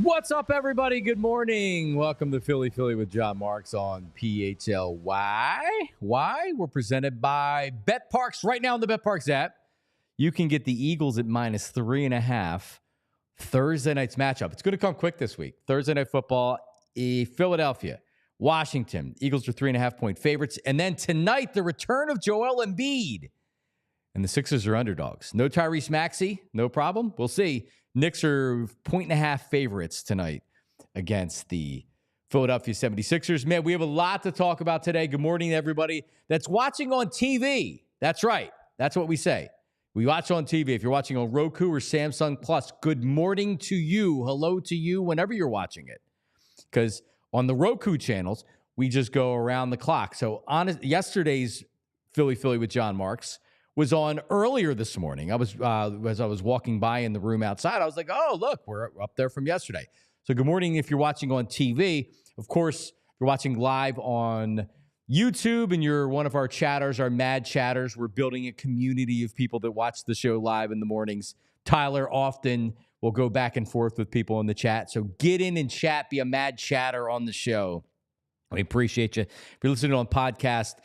What's up, everybody? Good morning. Welcome to Philly with Jon Marks on PHLY. Why? We're presented by BetParks. Right now on the BetParks app, you can get the Eagles at -3.5. Thursday night's matchup. It's going to come quick this week. Thursday night football, Philadelphia, Washington. Eagles are 3.5-point favorites. And then tonight, the return of Joel Embiid. And the Sixers are underdogs. No Tyrese Maxey, no problem. We'll see. Knicks are 1.5 favorites tonight against the Philadelphia 76ers. Man, we have a lot to talk about today. Good morning, everybody that's watching on TV. That's right. That's what we say. We watch on TV. If you're watching on Roku or Samsung Plus, good morning to you. Hello to you whenever you're watching it. Because on the Roku channels, we just go around the clock. So yesterday's Philly with Jon Marks was on earlier this morning. As I was walking by in the room outside, I was like, oh, look, we're up there from yesterday. So good morning if you're watching on TV. Of course, if you're watching live on YouTube and you're one of our chatters, our mad chatters. We're building a community of people that watch the show live in the mornings. Tyler often will go back and forth with people in the chat. So get in and chat, be a mad chatter on the show. We appreciate you. If you're listening on podcast,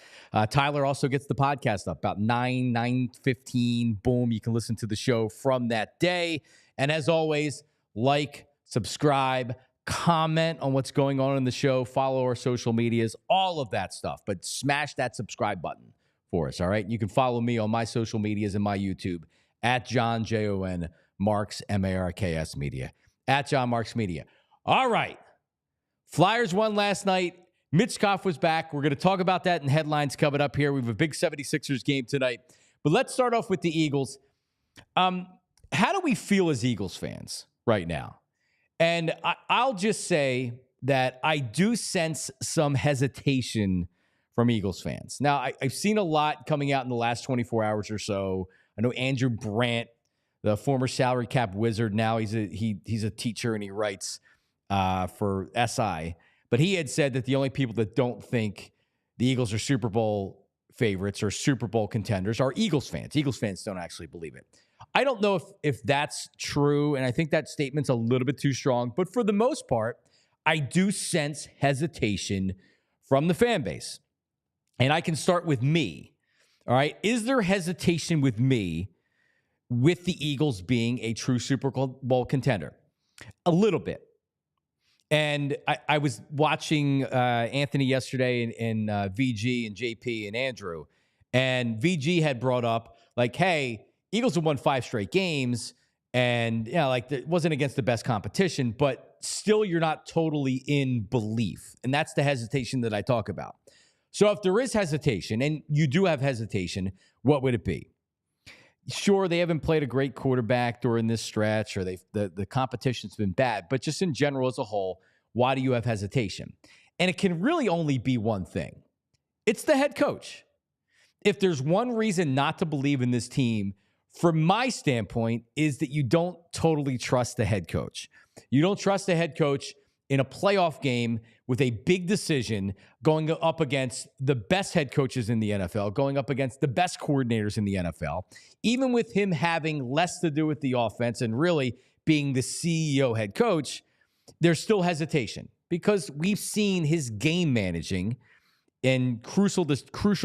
Tyler also gets the podcast up about 9:15. Boom, you can listen to the show from that day. And as always, like, subscribe, comment on what's going on in the show, follow our social medias, all of that stuff. But smash that subscribe button for us, all right? You can follow me on my social medias and my YouTube at Jon, Jon Marks, Marks Media, at Jon Marks Media. All right. Flyers won last night. Michkov was back. We're going to talk about that in headlines coming up here. We have a big 76ers game tonight. But let's start off with the Eagles. How do we feel as Eagles fans right now? And I'll just say that I do sense some hesitation from Eagles fans. Now, I've seen a lot coming out in the last 24 hours or so. I know Andrew Brandt, the former salary cap wizard, now he's a teacher and he writes for SI. But he had said that the only people that don't think the Eagles are Super Bowl favorites or Super Bowl contenders are Eagles fans. Eagles fans don't actually believe it. I don't know if that's true, and I think that statement's a little bit too strong. But for the most part, I do sense hesitation from the fan base. And I can start with me. All right? Is there hesitation with me with the Eagles being a true Super Bowl contender? A little bit. And I was watching Anthony yesterday and VG and JP and Andrew. And VG had brought up, like, hey, Eagles have won 5 straight games. And, you know, like, it wasn't against the best competition, but still you're not totally in belief. And that's the hesitation that I talk about. So if there is hesitation, and you do have hesitation, what would it be? Sure, they haven't played a great quarterback during this stretch, or the competition's been bad, but just in general as a whole, why do you have hesitation? And it can really only be one thing. It's the head coach. If there's one reason not to believe in this team, from my standpoint, is that you don't totally trust the head coach. You don't trust the head coach in a playoff game with a big decision, going up against the best head coaches in the NFL, going up against the best coordinators in the NFL, even with him having less to do with the offense and really being the CEO head coach, there's still hesitation because we've seen his game managing and crucial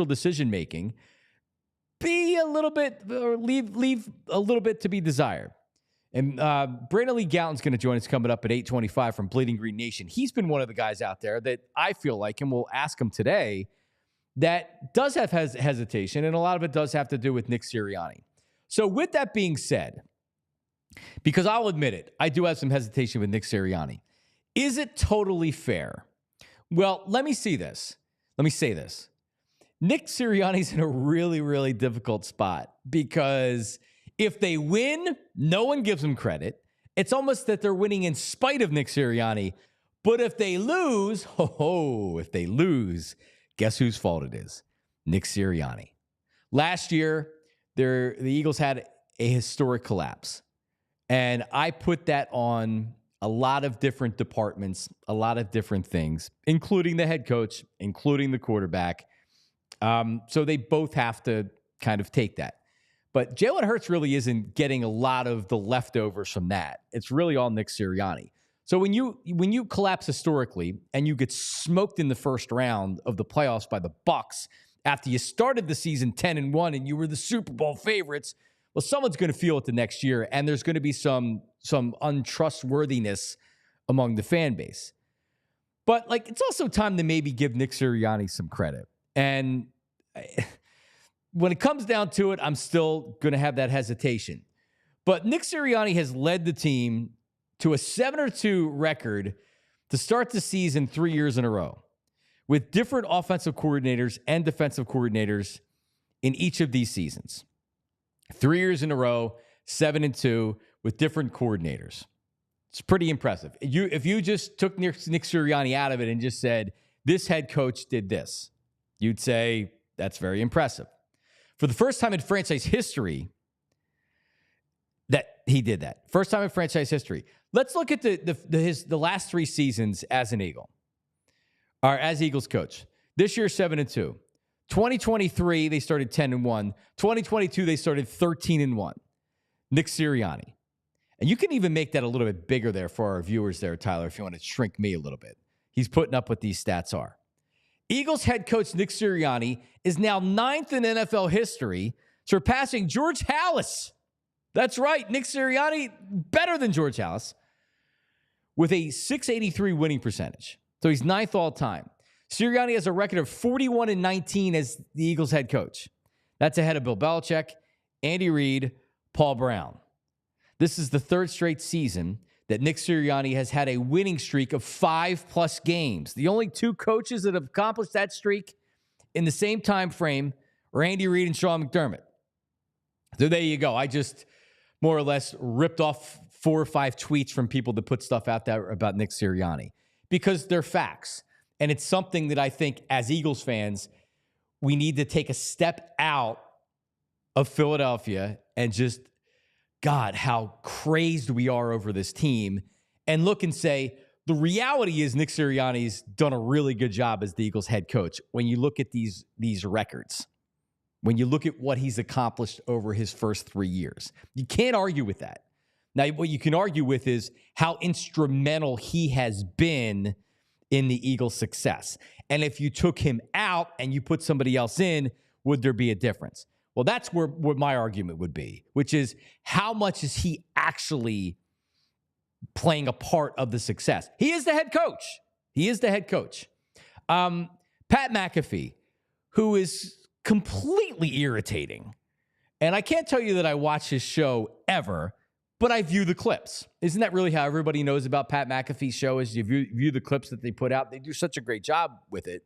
decision making be a little bit, or leave a little bit to be desired. And Brandon Lee Gowton's going to join us coming up at 8:25 from Bleeding Green Nation. He's been one of the guys out there that I feel like, and we'll ask him today, that does have hesitation, and a lot of it does have to do with Nick Sirianni. So with that being said, because I'll admit it, I do have some hesitation with Nick Sirianni. Is it totally fair? Well, let me say this. Nick Sirianni's in a really, really difficult spot because if they win, no one gives them credit. It's almost that they're winning in spite of Nick Sirianni. But if they lose, guess whose fault it is? Nick Sirianni. Last year, the Eagles had a historic collapse. And I put that on a lot of different departments, a lot of different things, including the head coach, including the quarterback. So they both have to kind of take that. But Jalen Hurts really isn't getting a lot of the leftovers from that. It's really all Nick Sirianni. So when you collapse historically and you get smoked in the first round of the playoffs by the Bucks after you started the season 10-1 and you were the Super Bowl favorites, well, someone's going to feel it the next year, and there's going to be some untrustworthiness among the fan base. But like, it's also time to maybe give Nick Sirianni some credit. And when it comes down to it, I'm still going to have that hesitation. But Nick Sirianni has led the team to a 7-2 record to start the season 3 years in a row, with different offensive coordinators and defensive coordinators in each of these seasons. 3 years in a row, 7-2 with different coordinators. It's pretty impressive. If you just took Nick Sirianni out of it and just said, this head coach did this, you'd say that's very impressive. For the first time in franchise history, that he did that. First time in franchise history. Let's look at the last 3 seasons as an Eagle, or as Eagles coach. This year, 7-2. 2023, they started 10-1. 2022, they started 13-1. Nick Sirianni. And you can even make that a little bit bigger there for our viewers there, Tyler, if you want to shrink me a little bit. He's putting up what these stats are. Eagles head coach Nick Sirianni is now 9th in NFL history, surpassing George Halas. That's right, Nick Sirianni, better than George Halas, with a .683 winning percentage. So he's 9th all time. Sirianni has a record of 41-19 as the Eagles head coach. That's ahead of Bill Belichick, Andy Reid, Paul Brown. This is the 3rd straight season that Nick Sirianni has had a winning streak of 5+ games. The only 2 coaches that have accomplished that streak in the same time frame are Andy Reid and Sean McDermott. So there you go. I just more or less ripped off 4 or 5 tweets from people that put stuff out there about Nick Sirianni because they're facts. And it's something that I think as Eagles fans, we need to take a step out of Philadelphia and just, God, how crazed we are over this team, and look and say, the reality is Nick Sirianni's done a really good job as the Eagles head coach when you look at these records. When you look at what he's accomplished over his first 3 years. You can't argue with that. Now, what you can argue with is how instrumental he has been in the Eagles' success. And if you took him out and you put somebody else in, would there be a difference? Well, that's where my argument would be, which is how much is he actually playing a part of the success? He is the head coach. He is the head coach. Pat McAfee, who is completely irritating. And I can't tell you that I watch his show ever, but I view the clips. Isn't that really how everybody knows about Pat McAfee's show, is you view the clips that they put out? They do such a great job with it.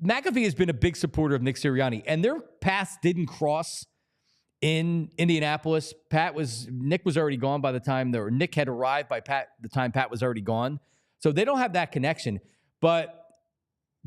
McAfee has been a big supporter of Nick Sirianni, and their paths didn't cross in Indianapolis. Nick was already gone by the time Nick had arrived by the time Pat was already gone. So they don't have that connection. But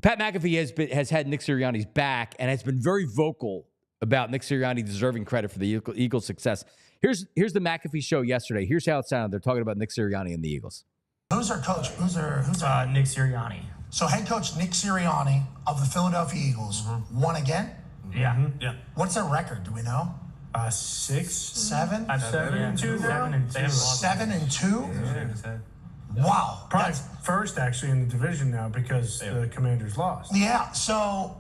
Pat McAfee has had Nick Sirianni's back and has been very vocal about Nick Sirianni deserving credit for the Eagles' success. Here's the McAfee show yesterday. Here's how it sounded. They're talking about Nick Sirianni and the Eagles. Who's our coach? Who's Nick Sirianni. So head coach Nick Sirianni of the Philadelphia Eagles won again? Yeah. Mm-hmm. Yeah. What's their record? Do we know? 6, 7? 7-2 now. 7-2? Yeah. Wow. Probably first, actually, in the division now because the Commanders lost. Yeah, so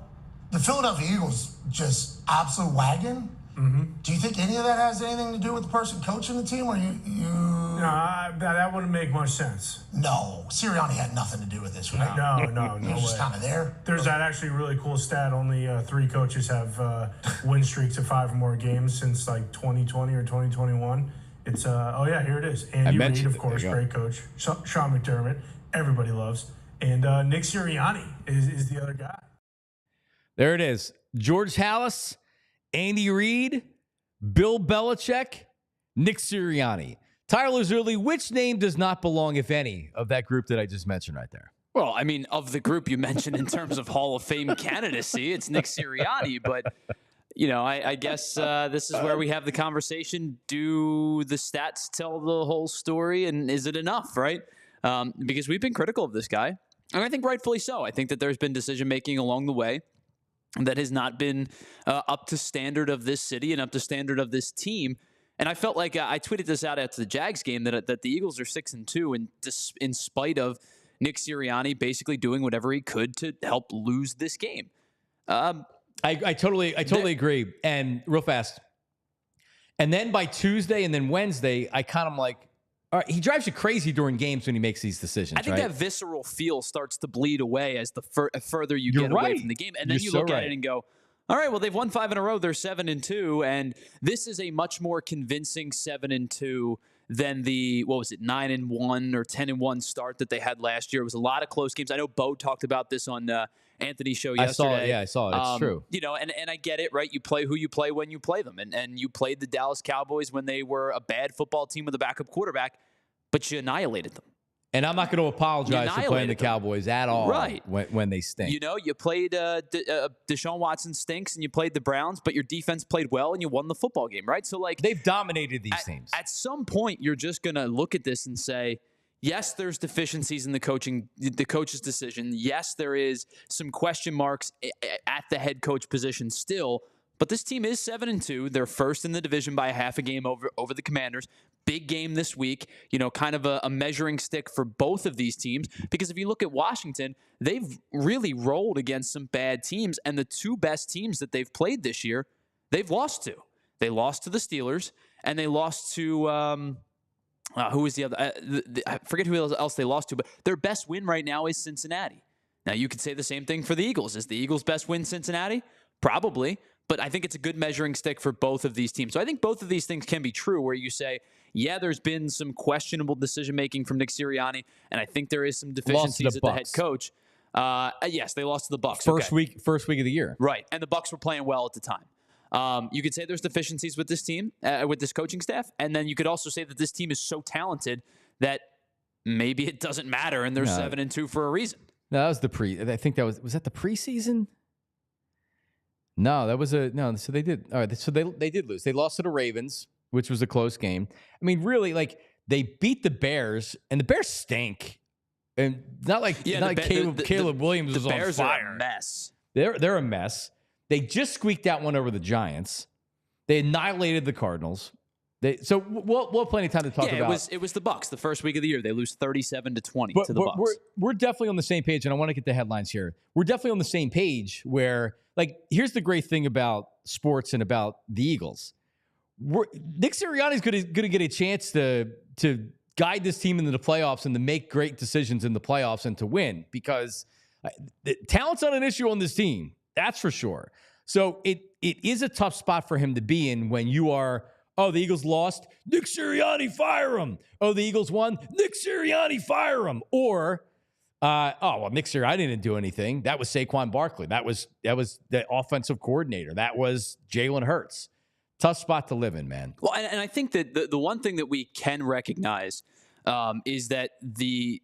the Philadelphia Eagles just absolute wagon. Mm-hmm. Do you think any of that has anything to do with the person coaching the team, or you? No, that wouldn't make much sense. No, Sirianni had nothing to do with this, right? No He was just way. kind of there. There's that actually really cool stat. Only 3 coaches have win streaks of 5 or more games since like 2020 or 2021. It's here it is. Andy Reid, of course, great coach. Sean McDermott, everybody loves, and Nick Sirianni is the other guy. There it is. George Halas, Andy Reid, Bill Belichick, Nick Sirianni. Tyler Zerly, which name does not belong, if any, of that group that I just mentioned right there? Well, I mean, of the group you mentioned in terms of Hall of Fame candidacy, it's Nick Sirianni. But, you know, I guess this is where we have the conversation. Do the stats tell the whole story, and is it enough, right? Because we've been critical of this guy, and I think rightfully so. I think that there's been decision-making along the way that has not been up to standard of this city and up to standard of this team. And I felt like I tweeted this out after the Jags game that the Eagles are 6-2, and in spite of Nick Sirianni basically doing whatever he could to help lose this game. I totally agree. And real fast. And then by Tuesday and then Wednesday, I kind of like, all right, he drives you crazy during games when he makes these decisions. I think that visceral feel starts to bleed away as the further you get away from the game. And then you look at it and go, all right, well, they've won 5 in a row. They're 7-2. And this is a much more convincing 7-2 than the, 9-1 or 10-1 start that they had last year. It was a lot of close games. I know Bo talked about this on Anthony's show yesterday. I saw it. It's true. You know, and I get it, right? You play who you play when you play them. And you played the Dallas Cowboys when they were a bad football team with a backup quarterback, but you annihilated them. And I'm not going to apologize for playing the Cowboys at all when they stink. You know, you played Deshaun Watson stinks, and you played the Browns, but your defense played well, and you won the football game, right? So, like, they've dominated these teams. At some point, you're just going to look at this and say, yes, there's deficiencies in the coach's decision. Yes, there is some question marks at the head coach position still. But this team is 7-2. They're first in the division by a half a game over the Commanders. Big game this week, you know, kind of a measuring stick for both of these teams. Because if you look at Washington, they've really rolled against some bad teams. And the two best teams that they've played this year, they've lost to. They lost to the Steelers, and they lost to who was the other? I forget who else they lost to. But their best win right now is Cincinnati. Now, you could say the same thing for the Eagles. Is the Eagles' best win Cincinnati? Probably. But I think it's a good measuring stick for both of these teams. So I think both of these things can be true, where you say, yeah, there's been some questionable decision-making from Nick Sirianni, and I think there is some deficiencies at the head coach. Yes, they lost to the Bucs. First week of the year. Right, and the Bucs were playing well at the time. You could say there's deficiencies with this team, with this coaching staff, and then you could also say that this team is so talented that maybe it doesn't matter, and they're 7-2 for a reason. No, that was I think that was that the preseason? No, that was So they did. All right. So they did lose. They lost to the Ravens, which was a close game. I mean, really, like, they beat the Bears, and the Bears stink. And not like Caleb Williams was on fire. The Bears are a mess. They're a mess. They just squeaked out one over the Giants. They annihilated the Cardinals. So we'll have plenty of time to talk about. It was the Bucs. The first week of the year, they lose 37-20 to the Bucs. We're definitely on the same page, and I want to get the headlines here. We're definitely on the same page where, like, here's the great thing about sports and about the Eagles. Nick Sirianni is going to get a chance to guide this team into the playoffs and to make great decisions in the playoffs and to win, because talent's not an issue on this team. That's for sure. So it is a tough spot for him to be in when you are, oh, the Eagles lost, Nick Sirianni, fire him. Oh, the Eagles won, Nick Sirianni, fire him. Or, Nick Sirianni didn't do anything. That was Saquon Barkley. That was the offensive coordinator. That was Jalen Hurts. Tough spot to live in, man. Well, and I think that the one thing that we can recognize is that the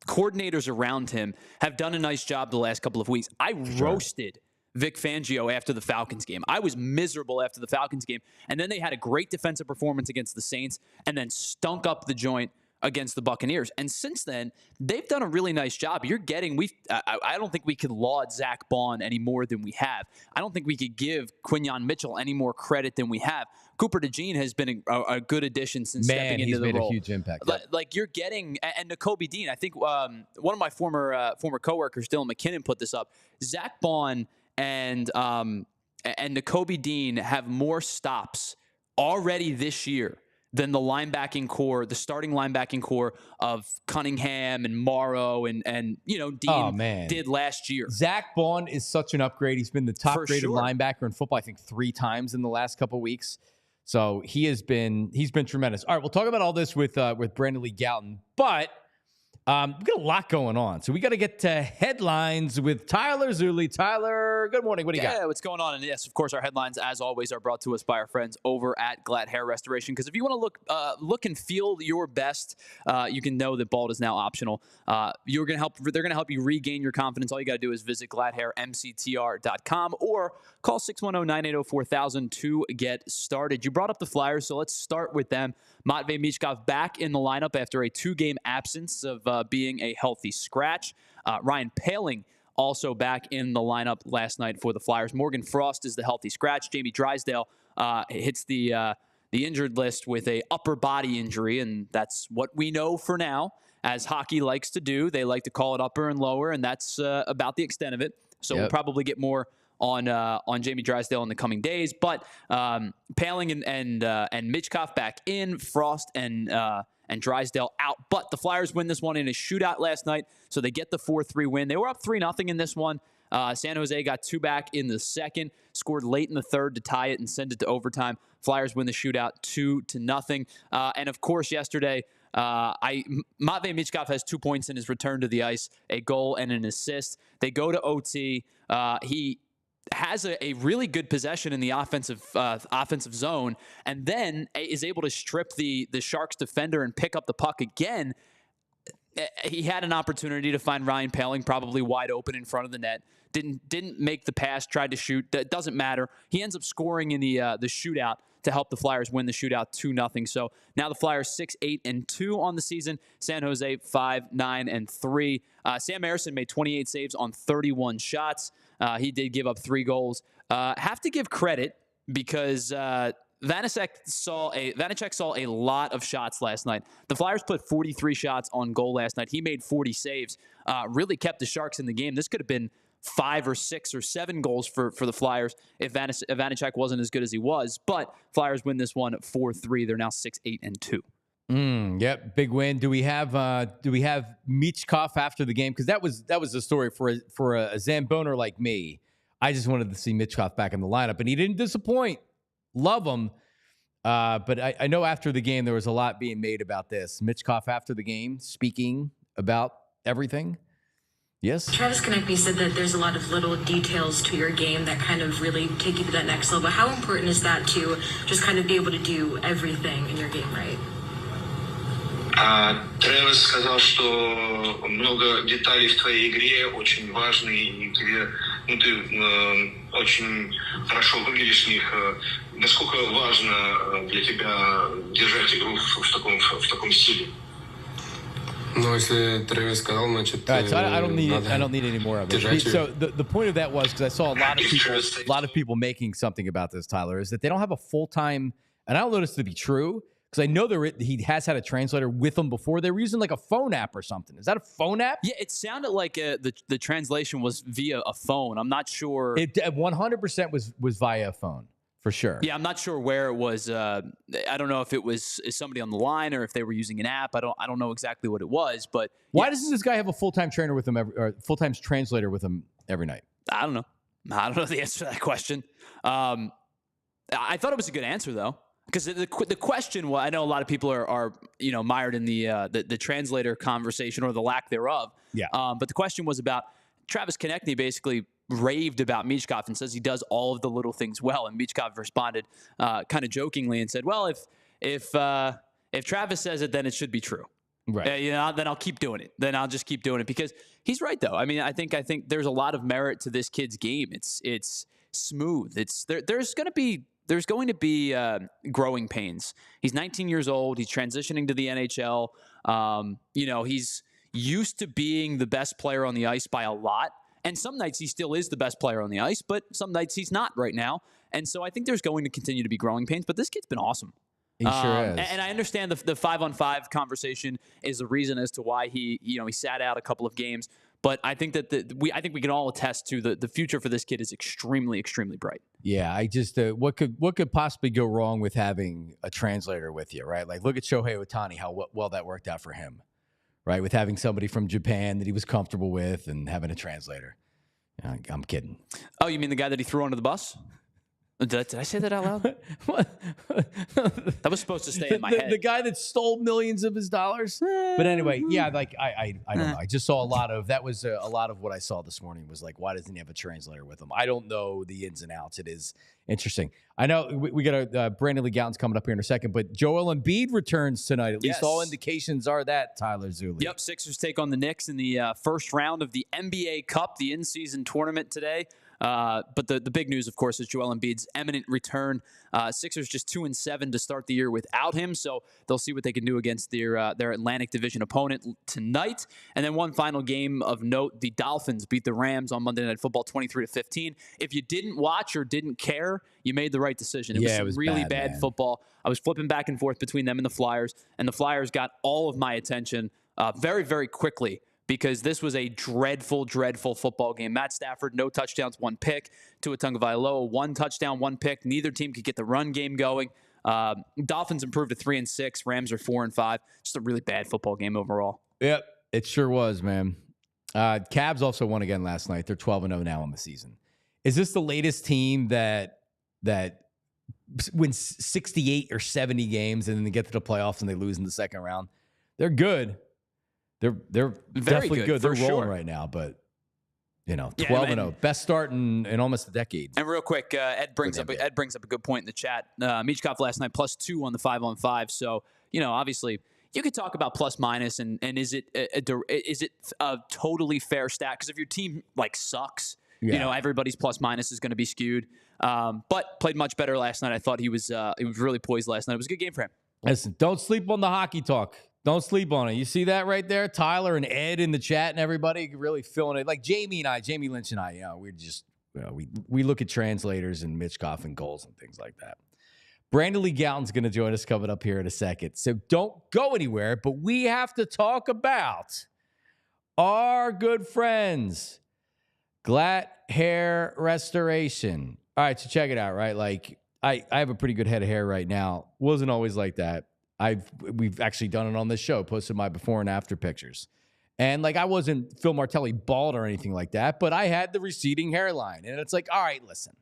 coordinators around him have done a nice job the last couple of weeks. I roasted Vic Fangio after the Falcons game. I was miserable after the Falcons game. And then they had a great defensive performance against the Saints and then stunk up the joint against the Buccaneers. And since then, they've done a really nice job. You're getting, I don't think we could laud Zach Bond any more than we have. I don't think we could give Quinyon Mitchell any more credit than we have. Cooper DeJean has been a good addition since stepping into the role. He's made a huge impact. Like you're getting, and Nakobe Dean, I think one of my former coworkers, Dylan McKinnon, put this up. Zach Bond and Nakobe Dean have more stops already this year than the linebacking core, the starting linebacking core of Cunningham and Morrow and Dean did last year. Zach Bond is such an upgrade. He's been the top graded linebacker in football, I think 3 times in the last couple of weeks. So he's been tremendous. All right, we'll talk about all this with Brandon Lee Gowton, but we've got a lot going on. So we got to get to headlines with Tyler Zulli. Tyler, good morning. What do you got? Yeah, what's going on? And yes, of course, our headlines, as always, are brought to us by our friends over at Glad Hair Restoration. Because if you want to look and feel your best, you can know that bald is now optional. They're going to help you regain your confidence. All you got to do is visit gladhairmctr.com or call 610-980-4000 to get started. You brought up the Flyers, so let's start with them. Matvei Michkov back in the lineup after a 2-game absence of being a healthy scratch. Ryan Poehling also back in the lineup last night for the Flyers. Morgan Frost is the healthy scratch. Jamie Drysdale hits the the injured list with a upper body injury, and that's what we know for now, as hockey likes to do. They like to call it upper and lower, and that's about the extent of it. So we'll probably get more on Jamie Drysdale in the coming days. But Paling and Michkov back in, Frost and Drysdale out. But the Flyers win this one in a shootout last night, so they get the 4-3 win. They were up 3-0 in this one. San Jose got 2 back in the second, scored late in the third to tie it and send it to overtime. Flyers win the shootout 2-0. And of course, yesterday, Matvei Michkov has 2 points in his return to the ice, a goal and an assist. They go to OT. He has a really good possession in the offensive zone, and then is able to strip the Sharks defender and pick up the puck again. He had an opportunity to find Ryan Paling probably wide open in front of the net. Didn't make the pass, tried to shoot. That doesn't matter. He ends up scoring in the shootout to help the Flyers win the shootout 2-0. So now the Flyers 6-8-2 on the season. San Jose 5-9-3. Sam Ersson made 28 saves on 31 shots. He did give up 3 goals. Have to give credit because Vanecek saw a lot of shots last night. The Flyers put 43 shots on goal last night. He made 40 saves. Really kept the Sharks in the game. This could have been 5 or 6 or 7 goals for the Flyers if Vanecek wasn't as good as he was. But Flyers win this one 4-3. They're now 6-8-2. Yep, big win. Do we have Michkov after the game? Because that was the story for a Zamboner like me. I just wanted to see Michkov back in the lineup, and he didn't disappoint. Love him. But I know after the game there was a lot being made about this. Michkov after the game speaking about everything. Yes? Travis Konechny said that there's a lot of little details to your game that kind of really take you to that next level. How important is that to just kind of be able to do everything in your game right? Тревис сказал, что много деталей в твоей игре очень важны, и где ты очень хорошо выглядишь в них. Насколько важно для тебя держать игру в таком стиле? Ну, если Тревис сказал, значит, all right, so I don't need any more of it. So the point of that was because I saw a lot of people making something about this, Tyler, is that they don't have a full-time, and I don't know this to be true, because I know he has had a translator with him before. They were using like a phone app or something. Is that a phone app? Yeah, it sounded like the translation was via a phone. I'm not sure. It 100% was via a phone, for sure. Yeah, I'm not sure where it was. I don't know if it was somebody on the line or if they were using an app. I don't know exactly what it was. But why doesn't this guy have a full-time trainer with him or full-time translator with him every night? I don't know. I don't know the answer to that question. I thought it was a good answer though. Because the question, well, I know a lot of people are mired in the translator conversation or the lack thereof. Yeah. But the question was about Travis Konechny basically raved about Michkov and says he does all of the little things well. And Michkov responded kind of jokingly and said, "Well, if Travis says it, then it should be true. Right. Then I'll keep doing it. Then I'll just keep doing it because he's right though. I mean, I think there's a lot of merit to this kid's game. It's smooth. There's going to be growing pains. He's 19 years old. He's transitioning to the NHL. He's used to being the best player on the ice by a lot. And some nights he still is the best player on the ice, but some nights he's not right now. And so I think there's going to continue to be growing pains, but this kid's been awesome. He sure is. And I understand the 5-on-5 conversation is the reason as to why he sat out a couple of games. But I think that I think we can all attest to the future for this kid is extremely, extremely bright. Yeah, I just what could possibly go wrong with having a translator with you, right? Like look at Shohei Ohtani, how well that worked out for him, right? With having somebody from Japan that he was comfortable with and having a translator. I'm kidding. Oh, you mean the guy that he threw under the bus? Did I say that out loud? That was supposed to stay in my head. The guy that stole millions of his dollars. But anyway, yeah, like I don't know. I just saw a lot of what I saw this morning was like, why doesn't he have a translator with him? I don't know the ins and outs. It is interesting. I know we got Brandon Lee Gowton's coming up here in a second, but Joel Embiid returns tonight. At least all indications are that, Tyler Zulli. Yep, Sixers take on the Knicks in the first round of the NBA Cup, the in-season tournament today. But the big news, of course, is Joel Embiid's imminent return. Sixers just 2-7 to start the year without him, so they'll see what they can do against their Atlantic Division opponent tonight. And then one final game of note: the Dolphins beat the Rams on Monday Night Football 23-15. If you didn't watch or didn't care, you made the right decision. It was really bad football. I was flipping back and forth between them and the Flyers, and the Flyers got all of my attention very, very quickly, because this was a dreadful, dreadful football game. Matt Stafford, no touchdowns, 1 pick. Tua Tagovailoa, 1 touchdown, 1 pick. Neither team could get the run game going. Dolphins improved to 3-6. Rams are 4-5. Just a really bad football game overall. Yep, it sure was, man. Cavs also won again last night. They're 12-0 now in the season. Is this the latest team that wins 68 or 70 games and then they get to the playoffs and they lose in the second round? They're good. They're Very definitely good. They're rolling sure. right now, but 12-0, best start in almost a decade. And real quick, Ed brings up a good point in the chat. Michkov last night +2 on the 5-on-5. So obviously you could talk about plus minus and is it a totally fair stat? Because if your team sucks, everybody's plus minus is going to be skewed. But played much better last night. I thought he was really poised last night. It was a good game for him. Listen, don't sleep on the hockey talk. Don't sleep on it. You see that right there? Tyler and Ed in the chat and everybody really feeling it. Like Jamie Lynch and I, we're just, we look at translators and Michkov and goals and things like that. Brandon Lee Gowton's going to join us coming up here in a second. So don't go anywhere, but we have to talk about our good friends, Glatt Hair Restoration. All right, so check it out, right? Like, I have a pretty good head of hair right now. Wasn't always like that. We've actually done it on this show, posted my before and after pictures. And I wasn't Phil Martelli bald or anything like that, but I had the receding hairline. And it's like, all right, listen,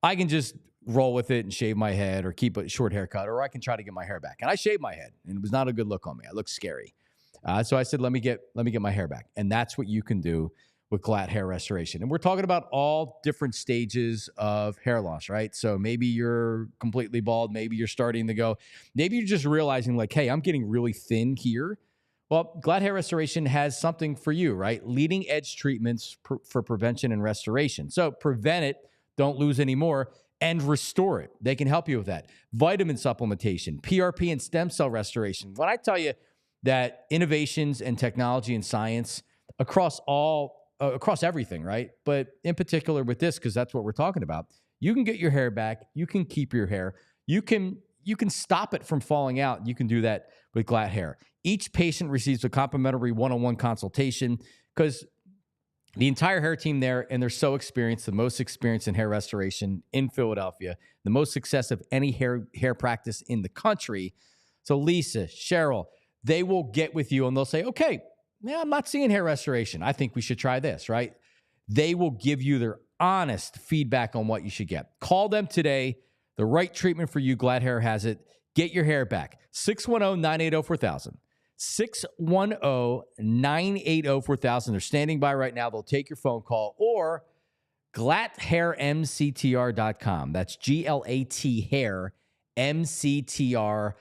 I can just roll with it and shave my head or keep a short haircut, or I can try to get my hair back. And I shaved my head, and it was not a good look on me. I looked scary. So I said, let me get my hair back. And that's what you can do with Glatt Hair Restoration. And we're talking about all different stages of hair loss, right? So maybe you're completely bald. Maybe you're starting to go. Maybe you're just realizing hey, I'm getting really thin here. Well, Glatt Hair Restoration has something for you, right? Leading edge treatments for prevention and restoration. So prevent it, don't lose any more, and restore it. They can help you with that. Vitamin supplementation, PRP and stem cell restoration. When I tell you that innovations and technology and science across everything, right? But in particular with this, because that's what we're talking about, you can get your hair back. You can keep your hair. You can stop it from falling out. You can do that with Glatt Hair. Each patient receives a complimentary one-on-one consultation because the entire hair team there, and they're so experienced, the most experienced in hair restoration in Philadelphia, the most success of any hair practice in the country. So Lisa, Cheryl, they will get with you and they'll say, okay, I'm not seeing hair restoration. I think we should try this, right? They will give you their honest feedback on what you should get. Call them today. The right treatment for you. Glatt Hair has it. Get your hair back. 610-980-4000. 610-980-4000. They're standing by right now. They'll take your phone call, or glatthairmctr.com. That's GLAT hair mctr.com.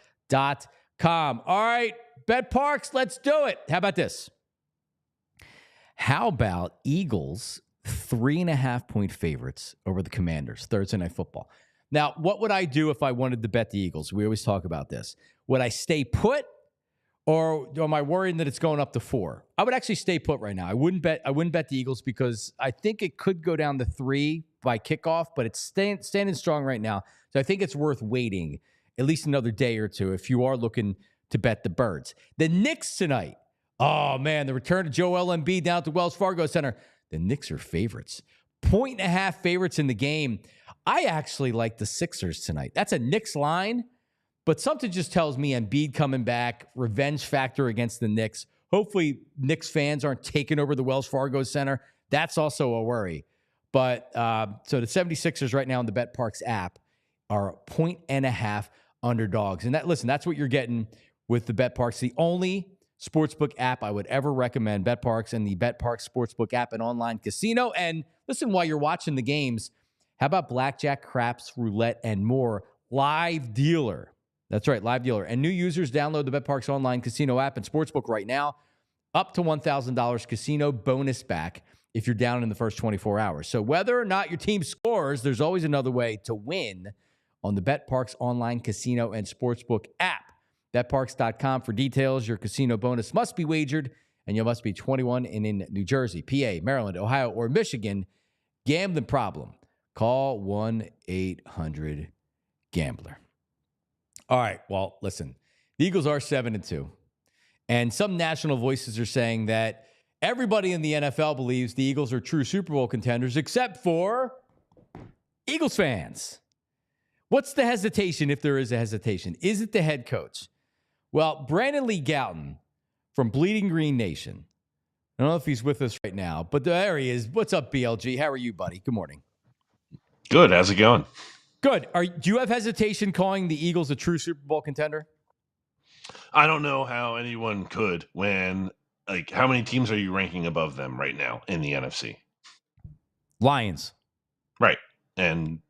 All right, Bet Parks, let's do it. How about this? How about Eagles 3.5-point favorites over the Commanders, Thursday Night Football? Now, what would I do if I wanted to bet the Eagles? We always talk about this. Would I stay put, or am I worried that it's going up to 4? I would actually stay put right now. I wouldn't bet the Eagles because I think it could go down to 3 by kickoff, but it's standing strong right now. So I think it's worth waiting at least another day or two if you are looking to bet the Birds. The Knicks tonight. Oh, man, the return of Joel Embiid down at the Wells Fargo Center. The Knicks are favorites. 1.5 favorites in the game. I actually like the Sixers tonight. That's a Knicks line, but something just tells me Embiid coming back, revenge factor against the Knicks. Hopefully, Knicks fans aren't taking over the Wells Fargo Center. That's also a worry. But so the 76ers right now in the Bet Parks app are 1.5 underdogs. And that's what you're getting with the Bet Parks. The only sportsbook app I would ever recommend, Bet Parks and the Bet Parks Sportsbook app and online casino. And listen, while you're watching the games, how about blackjack, craps, roulette, and more? Live dealer. That's right, live dealer. And new users download the Bet Parks online casino app and sportsbook right now. Up to $1,000 casino bonus back if you're down in the first 24 hours. So whether or not your team scores, there's always another way to win on the BetParx online casino and sportsbook app. BetParx.com for details. Your casino bonus must be wagered, and you must be 21 and in New Jersey, PA, Maryland, Ohio, or Michigan. Gambling problem? Call 1-800-GAMBLER. All right, well, listen. The Eagles are 7-2, and some national voices are saying that everybody in the NFL believes the Eagles are true Super Bowl contenders except for Eagles fans. What's the hesitation, if there is a hesitation? Is it the head coach? Well, Brandon Lee Gowton from Bleeding Green Nation. I don't know if he's with us right now, but there he is. What's up, BLG? How are you, buddy? Good morning. Good. How's it going? Good. Do you have hesitation calling the Eagles a true Super Bowl contender? I don't know how anyone could when, like, how many teams are you ranking above them right now in the NFC? Lions. Right. And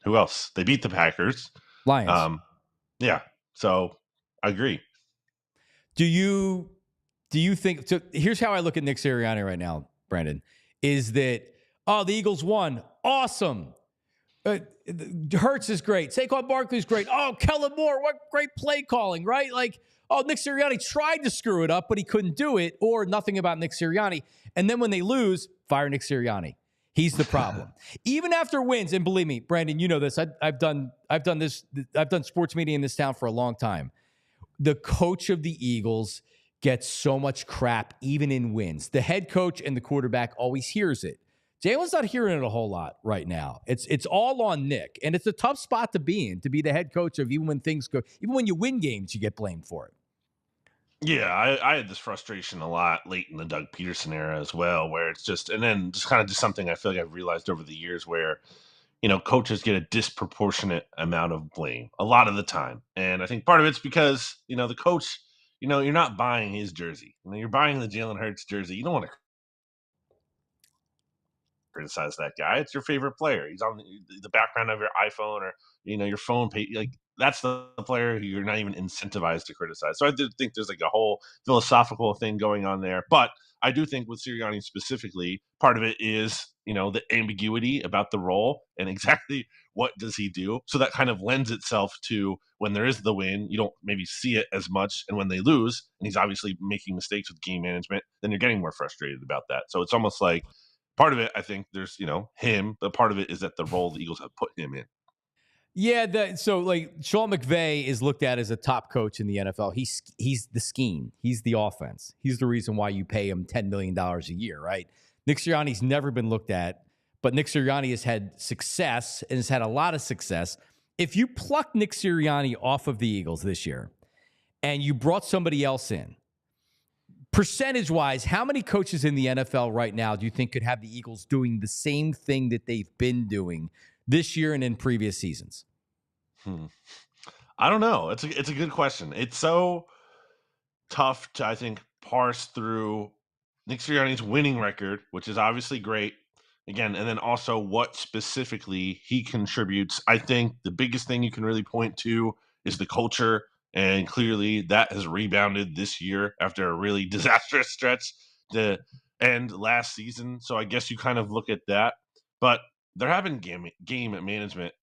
who else? They beat the Packers. Lions. Yeah. So I agree. Do you think, so here's how I look at Nick Sirianni right now, Brandon, is that, the Eagles won. Awesome. Hurts is great. Saquon Barkley's great. Oh, Kellen Moore, what great play calling, right? Like, Nick Sirianni tried to screw it up, but he couldn't do it, or nothing about Nick Sirianni. And then when they lose, fire Nick Sirianni. He's the problem. Even after wins, and believe me, Brandon, you know this. I've done sports media in this town for a long time. The coach of the Eagles gets so much crap, even in wins. The head coach and the quarterback always hears it. Jalen's not hearing it a whole lot right now. It's all on Nick, and it's a tough spot to be in, to be the head coach of, even when things go, even when you win games, you get blamed for it. Yeah, I had this frustration a lot late in the Doug Peterson era as well, where it's just, and then just kind of just something I feel like I've realized over the years where, coaches get a disproportionate amount of blame a lot of the time. And I think part of it's because, the coach, you're not buying his jersey. You're buying the Jalen Hurts jersey. You don't want to criticize that guy. It's your favorite player. He's on the background of your iPhone or, your phone page. Like, that's the player who you're not even incentivized to criticize. So I do think there's like a whole philosophical thing going on there. But I do think with Sirianni specifically, part of it is, the ambiguity about the role and exactly what does he do. So that kind of lends itself to when there is the win, you don't maybe see it as much. And when they lose, and he's obviously making mistakes with game management, then you're getting more frustrated about that. So it's almost like part of it, I think there's, him, but part of it is that the role the Eagles have put him in. Yeah, so like Sean McVay is looked at as a top coach in the NFL. He's the scheme. He's the offense. He's the reason why you pay him $10 million a year, right? Nick Sirianni's never been looked at, but Nick Sirianni has had success and has had a lot of success. If you pluck Nick Sirianni off of the Eagles this year and you brought somebody else in, percentage-wise, how many coaches in the NFL right now do you think could have the Eagles doing the same thing that they've been doing this year and in previous seasons? I don't know. It's a good question. It's so tough to, I think, parse through Nick Sirianni's winning record, which is obviously great. Again, and then also what specifically he contributes. I think the biggest thing you can really point to is the culture, and clearly that has rebounded this year after a really disastrous stretch to end last season. So I guess you kind of look at that. But there have been game management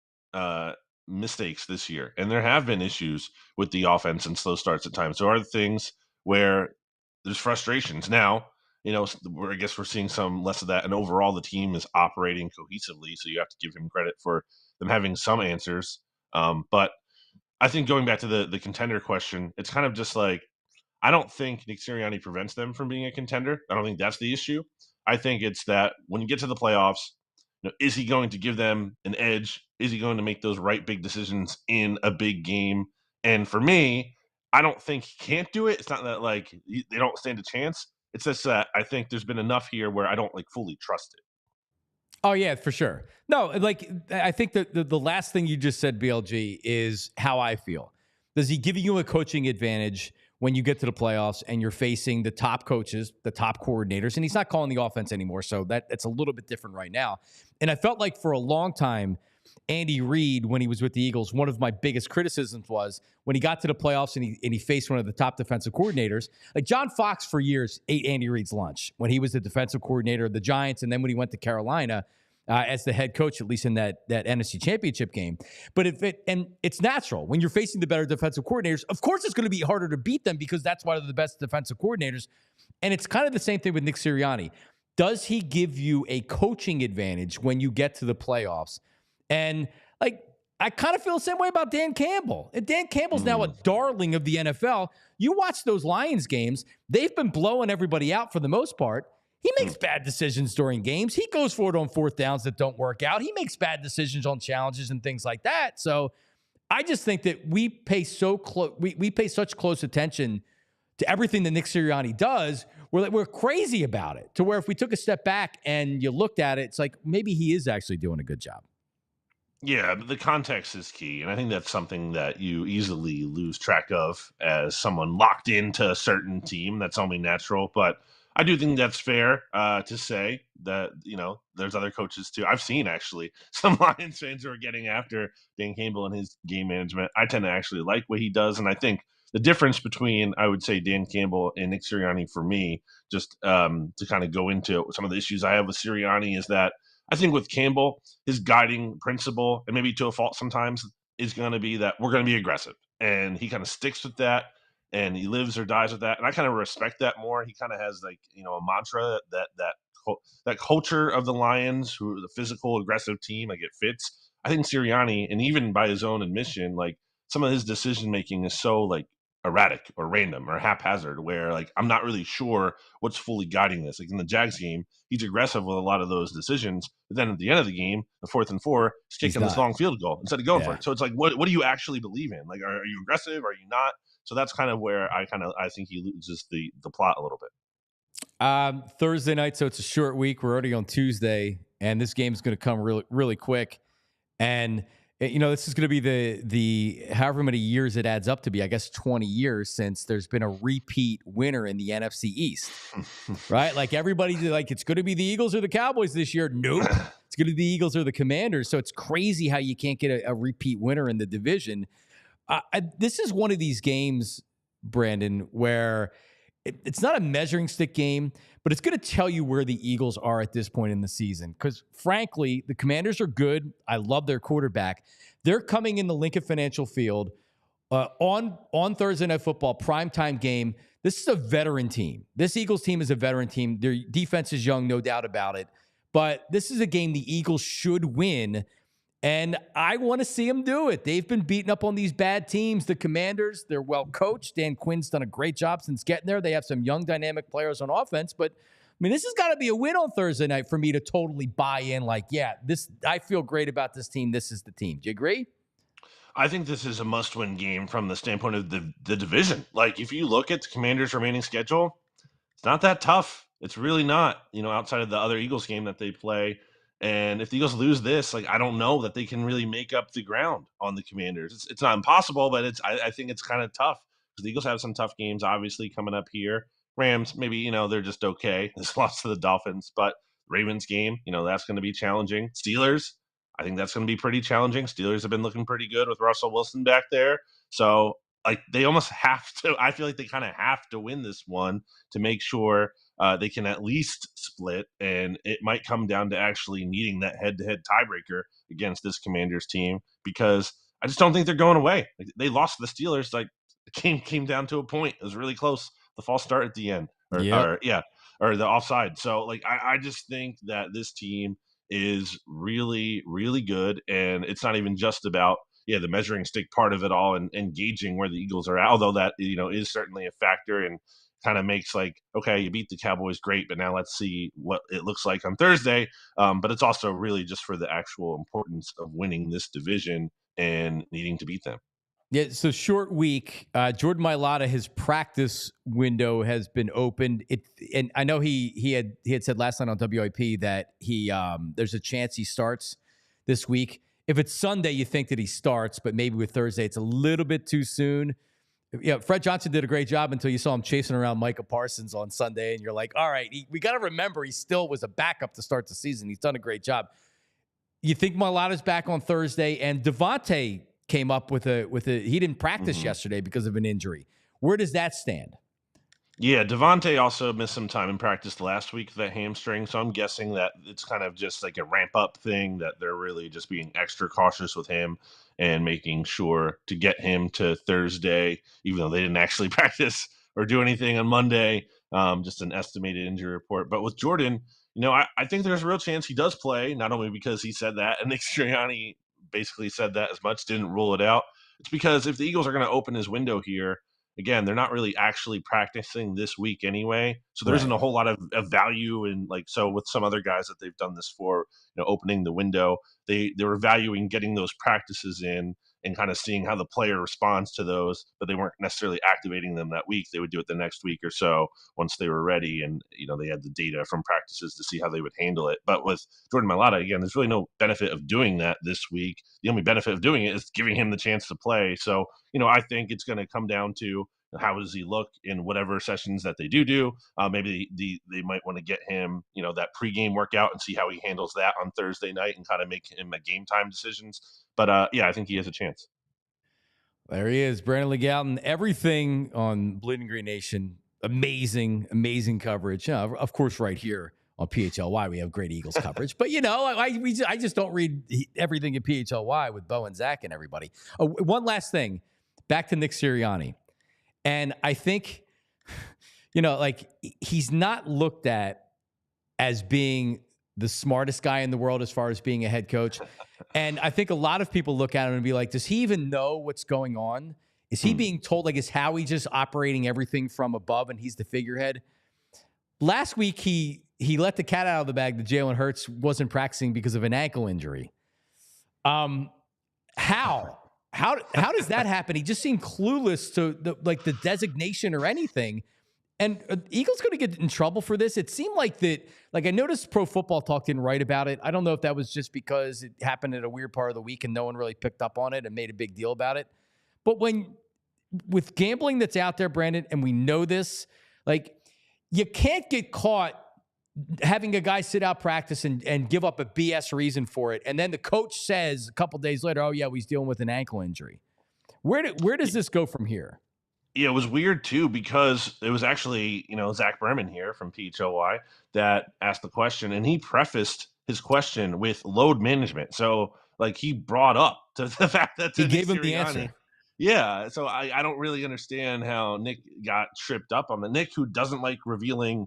mistakes this year, and there have been issues with the offense and slow starts at times. So are things where there's frustrations. Now, I guess we're seeing some less of that, and overall the team is operating cohesively, so you have to give him credit for them having some answers. But I think going back to the contender question, it's kind of just like, I don't think Nick Sirianni prevents them from being a contender. I don't think that's the issue. I think it's that when you get to the playoffs, is he going to give them an edge? Is he going to make those right big decisions in a big game? And for me, I don't think he can't do it. It's not that like they don't stand a chance. It's just that I think there's been enough here where I don't like fully trust it. Oh, yeah, for sure. No, like I think that the last thing you just said, BLG, is how I feel. Does he give you a coaching advantage when you get to the playoffs and you're facing the top coaches, the top coordinators, and he's not calling the offense anymore, so that's a little bit different right now. And I felt like for a long time, Andy Reid when he was with the Eagles, one of my biggest criticisms was when he got to the playoffs and he faced one of the top defensive coordinators. Like John Fox for years ate Andy Reid's lunch when he was the defensive coordinator of the Giants, and then when he went to Carolina as the head coach, at least in that NFC Championship game. But it's natural when you're facing the better defensive coordinators. Of course, it's going to be harder to beat them because that's why they're the best defensive coordinators. And it's kind of the same thing with Nick Sirianni. Does he give you a coaching advantage when you get to the playoffs? And like, I kind of feel the same way about Dan Campbell. And Dan Campbell's now a darling of the NFL. You watch those Lions games, they've been blowing everybody out for the most part. He makes bad decisions during games. He goes for it on fourth downs that don't work out. He makes bad decisions on challenges and things like that. So I just think that we pay we pay such close attention to everything that Nick Sirianni does. We're crazy about it, to where if we took a step back and you looked at it, it's like maybe he is actually doing a good job. Yeah, but the context is key. And I think that's something that you easily lose track of as someone locked into a certain team. That's only natural. But I do think that's fair to say that, there's other coaches too. I've seen actually some Lions fans who are getting after Dan Campbell and his game management. I tend to actually like what he does. And I think the difference between, I would say, Dan Campbell and Nick Sirianni for me, just to kind of go into some of the issues I have with Sirianni, is that I think with Campbell, his guiding principle, and maybe to a fault sometimes, is going to be that we're going to be aggressive. And he kind of sticks with that, and he lives or dies with that. And I kind of respect that more. He kind of has a mantra that culture of the Lions, who are the physical, aggressive team, it fits. I think Sirianni, and even by his own admission, some of his decision making is so erratic or random or haphazard, where I'm not really sure what's fully guiding this. In the Jags game, he's aggressive with a lot of those decisions, but then at the end of the game, the 4th and 4, he's kicking this long field goal instead of going for it. So it's what do you actually believe in? Are you aggressive? Are you not? So that's kind of where I think he loses the plot a little bit. Thursday night, so it's a short week. We're already on Tuesday, and this game's going to come really, really quick. And this is going to be the however many years it adds up to be, I guess 20 years since there's been a repeat winner in the NFC East, right? Everybody's it's going to be the Eagles or the Cowboys this year. Nope. It's going to be the Eagles or the Commanders. So it's crazy how you can't get a repeat winner in the division. This is one of these games, Brandon, where it's not a measuring stick game, but it's going to tell you where the Eagles are at this point in the season. Because, frankly, the Commanders are good. I love their quarterback. They're coming in the Lincoln Financial Field on Thursday Night Football, primetime game. This is a veteran team. This Eagles team is a veteran team. Their defense is young, no doubt about it. But this is a game the Eagles should win. And I want to see them do it. They've been beating up on these bad teams. The Commanders, they're well coached. Dan Quinn's done a great job since getting there. They have some young, dynamic players on offense. But, this has got to be a win on Thursday night for me to totally buy in. I feel great about this team. This is the team. Do you agree? I think this is a must-win game from the standpoint of the division. If you look at the Commanders' remaining schedule, it's not that tough. It's really not, outside of the other Eagles game that they play. And if the Eagles lose this, I don't know that they can really make up the ground on the Commanders. It's not impossible, but I think it's kind of tough because the Eagles have some tough games, obviously, coming up here. Rams, maybe, they're just okay. This loss to the Dolphins, but Ravens game, that's going to be challenging. Steelers, I think that's going to be pretty challenging. Steelers have been looking pretty good with Russell Wilson back there. So, they almost have to, I feel like they kind of have to win this one to make sure they can at least split, and it might come down to actually needing that head-to-head tiebreaker against this Commanders team, because I just don't think they're going away. They lost to the Steelers. The game came down to a point. It was really close. The false start at the end, or the offside. So, I just think that this team is really, really good, and it's not even just about the measuring stick part of it all and gauging where the Eagles are at, although that is certainly a factor and kind of makes okay, you beat the Cowboys, great, but now let's see what it looks like on Thursday. But it's also really just for the actual importance of winning this division and needing to beat them. Yeah, so short week. Jordan Mailata, his practice window has been opened. And I know he had said last night on WIP that there's a chance he starts this week. If it's Sunday, you think that he starts, but maybe with Thursday, it's a little bit too soon. Fred Johnson did a great job until you saw him chasing around Micah Parsons on Sunday, and you're like, all right, we got to remember he still was a backup to start the season. He's done a great job. you think Mulata's back on Thursday, and Devontae came up with a he didn't practice yesterday because of an injury. Where does that stand? Yeah, Devontae also missed some time in practice last week with that hamstring, so I'm guessing that it's kind of just like a ramp-up thing, that they're really just being extra cautious with him and making sure to get him to Thursday, even though they didn't actually practice or do anything on Monday, just an estimated injury report. But with Jordan, I think there's a real chance he does play, not only because he said that, and Nick Sirianni basically said that as much, didn't rule it out. It's because if the Eagles are going to open his window here, again, they're not really actually practicing this week anyway. So there isn't a whole lot of value in, so with some other guys that they've done this for, opening the window, they were valuing getting those practices in and kind of seeing how the player responds to those, but they weren't necessarily activating them that week. They would do it the next week or so once they were ready, and they had the data from practices to see how they would handle it. But with Jordan Mailata, again, there's really no benefit of doing that this week. The only benefit of doing it is giving him the chance to play. So, I think it's going to come down to how does he look in whatever sessions that they do. Maybe they might want to get him, that pregame workout and see how he handles that on Thursday night and kind of make him a game time decisions. But I think he has a chance. There he is, Brandon Lee Gowton. Everything on Bleeding Green Nation. Amazing coverage. Of course, right here on PHLY, we have great Eagles coverage. But, I just don't read everything at PHLY with Bo and Zach and everybody. One last thing. Back to Nick Sirianni. And I think, he's not looked at as being the smartest guy in the world as far as being a head coach. And I think a lot of people look at him and be like, does he even know what's going on? Is he being told, is Howie just operating everything from above and he's the figurehead? Last week, he let the cat out of the bag that Jalen Hurts wasn't practicing because of an ankle injury. How does that happen? He just seemed clueless to the designation or anything. And Eagles going to get in trouble for this. It seemed like that. I noticed Pro Football Talk didn't write about it. I don't know if that was just because it happened at a weird part of the week and no one really picked up on it and made a big deal about it. But with gambling that's out there, Brandon, and we know this, you can't get caught having a guy sit out practice and give up a BS reason for it. And then the coach says a couple days later, oh, yeah, he's dealing with an ankle injury. Where does this go from here? Yeah, it was weird, too, because it was actually, Zach Berman here from PHLY that asked the question, and he prefaced his question with load management. So, he brought up to the fact that he gave him the answer. Yeah, so I don't really understand how Nick got tripped up on the Nick, who doesn't like revealing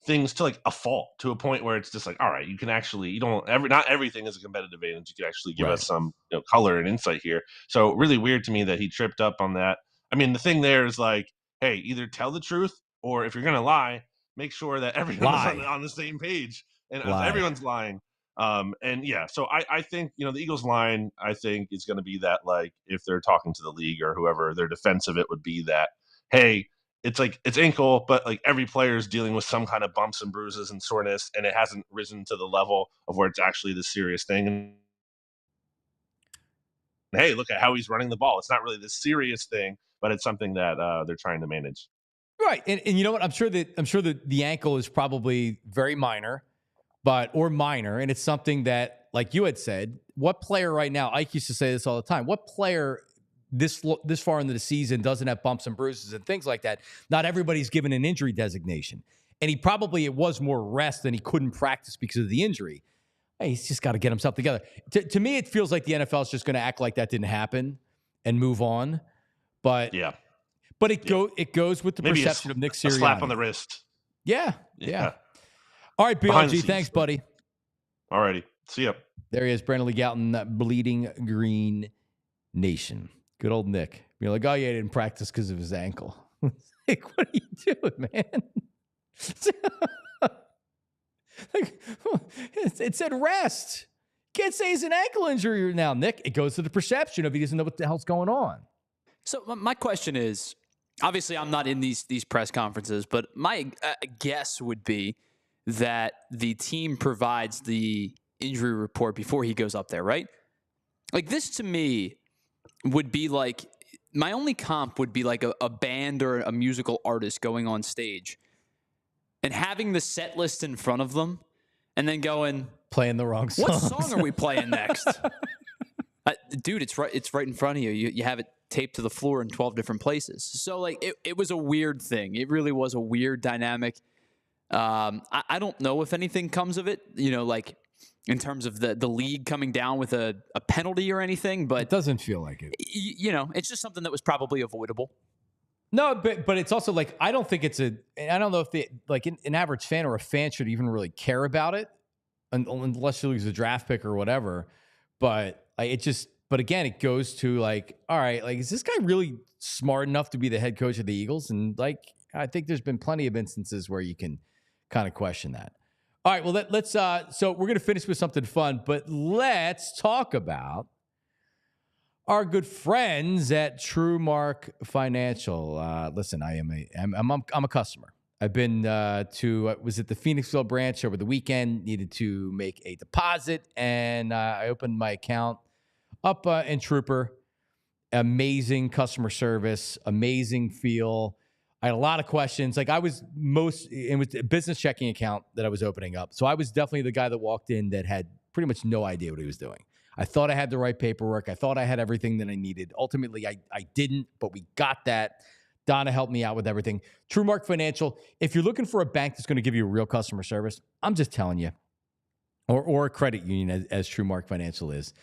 things to a fault, to a point where it's just all right, you can actually, not everything is a competitive advantage. You can actually give us some color and insight here. So really weird to me that he tripped up on that. I mean, the thing there is hey, either tell the truth, or if you're going to lie, make sure that everyone's on the same page and everyone's lying. And yeah, so I think, the Eagles line, I think is going to be that, if they're talking to the league or whoever, their defense of it would be that, hey, it's it's ankle, but every player is dealing with some kind of bumps and bruises and soreness, and it hasn't risen to the level of where it's actually the serious thing. And hey, look at how he's running the ball. It's not really the serious thing, but it's something that they're trying to manage. Right. And you know what? I'm sure that the ankle is probably very minor, or minor. And it's something that, like you had said, what player right now, Ike used to say this all the time, what player this far into the season doesn't have bumps and bruises and things like that? Not everybody's given an injury designation. And it was more rest than he couldn't practice because of the injury. Hey, he's just got to get himself together. To me, it feels like the NFL is just going to act like that didn't happen and move on. But yeah. But it goes with the Maybe perception of Nick Sirianni. A slap on the wrist. Yeah. All right, BLG, thanks, buddy. All righty. See ya. There he is, Brandon Lee Gowton, Bleeding Green Nation. Good old Nick. You're like, oh, yeah, he didn't practice because of his ankle. What are you doing, man? It said rest. Can't say it's an ankle injury now, Nick. It goes to the perception of he doesn't know what the hell's going on. So my question is, obviously I'm not in these press conferences, but my guess would be that the team provides the injury report before he goes up there, right? This to me would be my only comp would be a band or a musical artist going on stage and having the set list in front of them and then going, Playing the wrong song. What song are we playing next? Dude, it's right in front of you. You have it taped to the floor in 12 different places. So like it was a weird thing. It really was a weird dynamic. I don't know if anything comes of it, like in terms of the league coming down with a penalty or anything, but it doesn't feel like it. It's just something that was probably avoidable. No, but it's also like, I don't think it's I don't know if an average fan or a fan should even really care about it unless you lose a draft pick or whatever. But but again, it goes to like, all right, like, is this guy really smart enough to be the head coach of the Eagles? And like, I think there's been plenty of instances where you can kind of question that. All right, well, let's, so we're going to finish with something fun, but let's talk about our good friends at TrueMark Financial. Listen, I'm a customer. I've been was at the Phoenixville branch over the weekend, needed to make a deposit, and I opened my account up in Trooper. Amazing customer service, amazing feel. I had a lot of questions. Like it was a business checking account that I was opening up. So I was definitely the guy that walked in that had pretty much no idea what he was doing. I thought I had the right paperwork. I thought I had everything that I needed. Ultimately, I didn't, but we got that. Donna helped me out with everything. TrueMark Financial, if you're looking for a bank that's going to give you real customer service, I'm just telling you, or a credit union as TrueMark Financial is,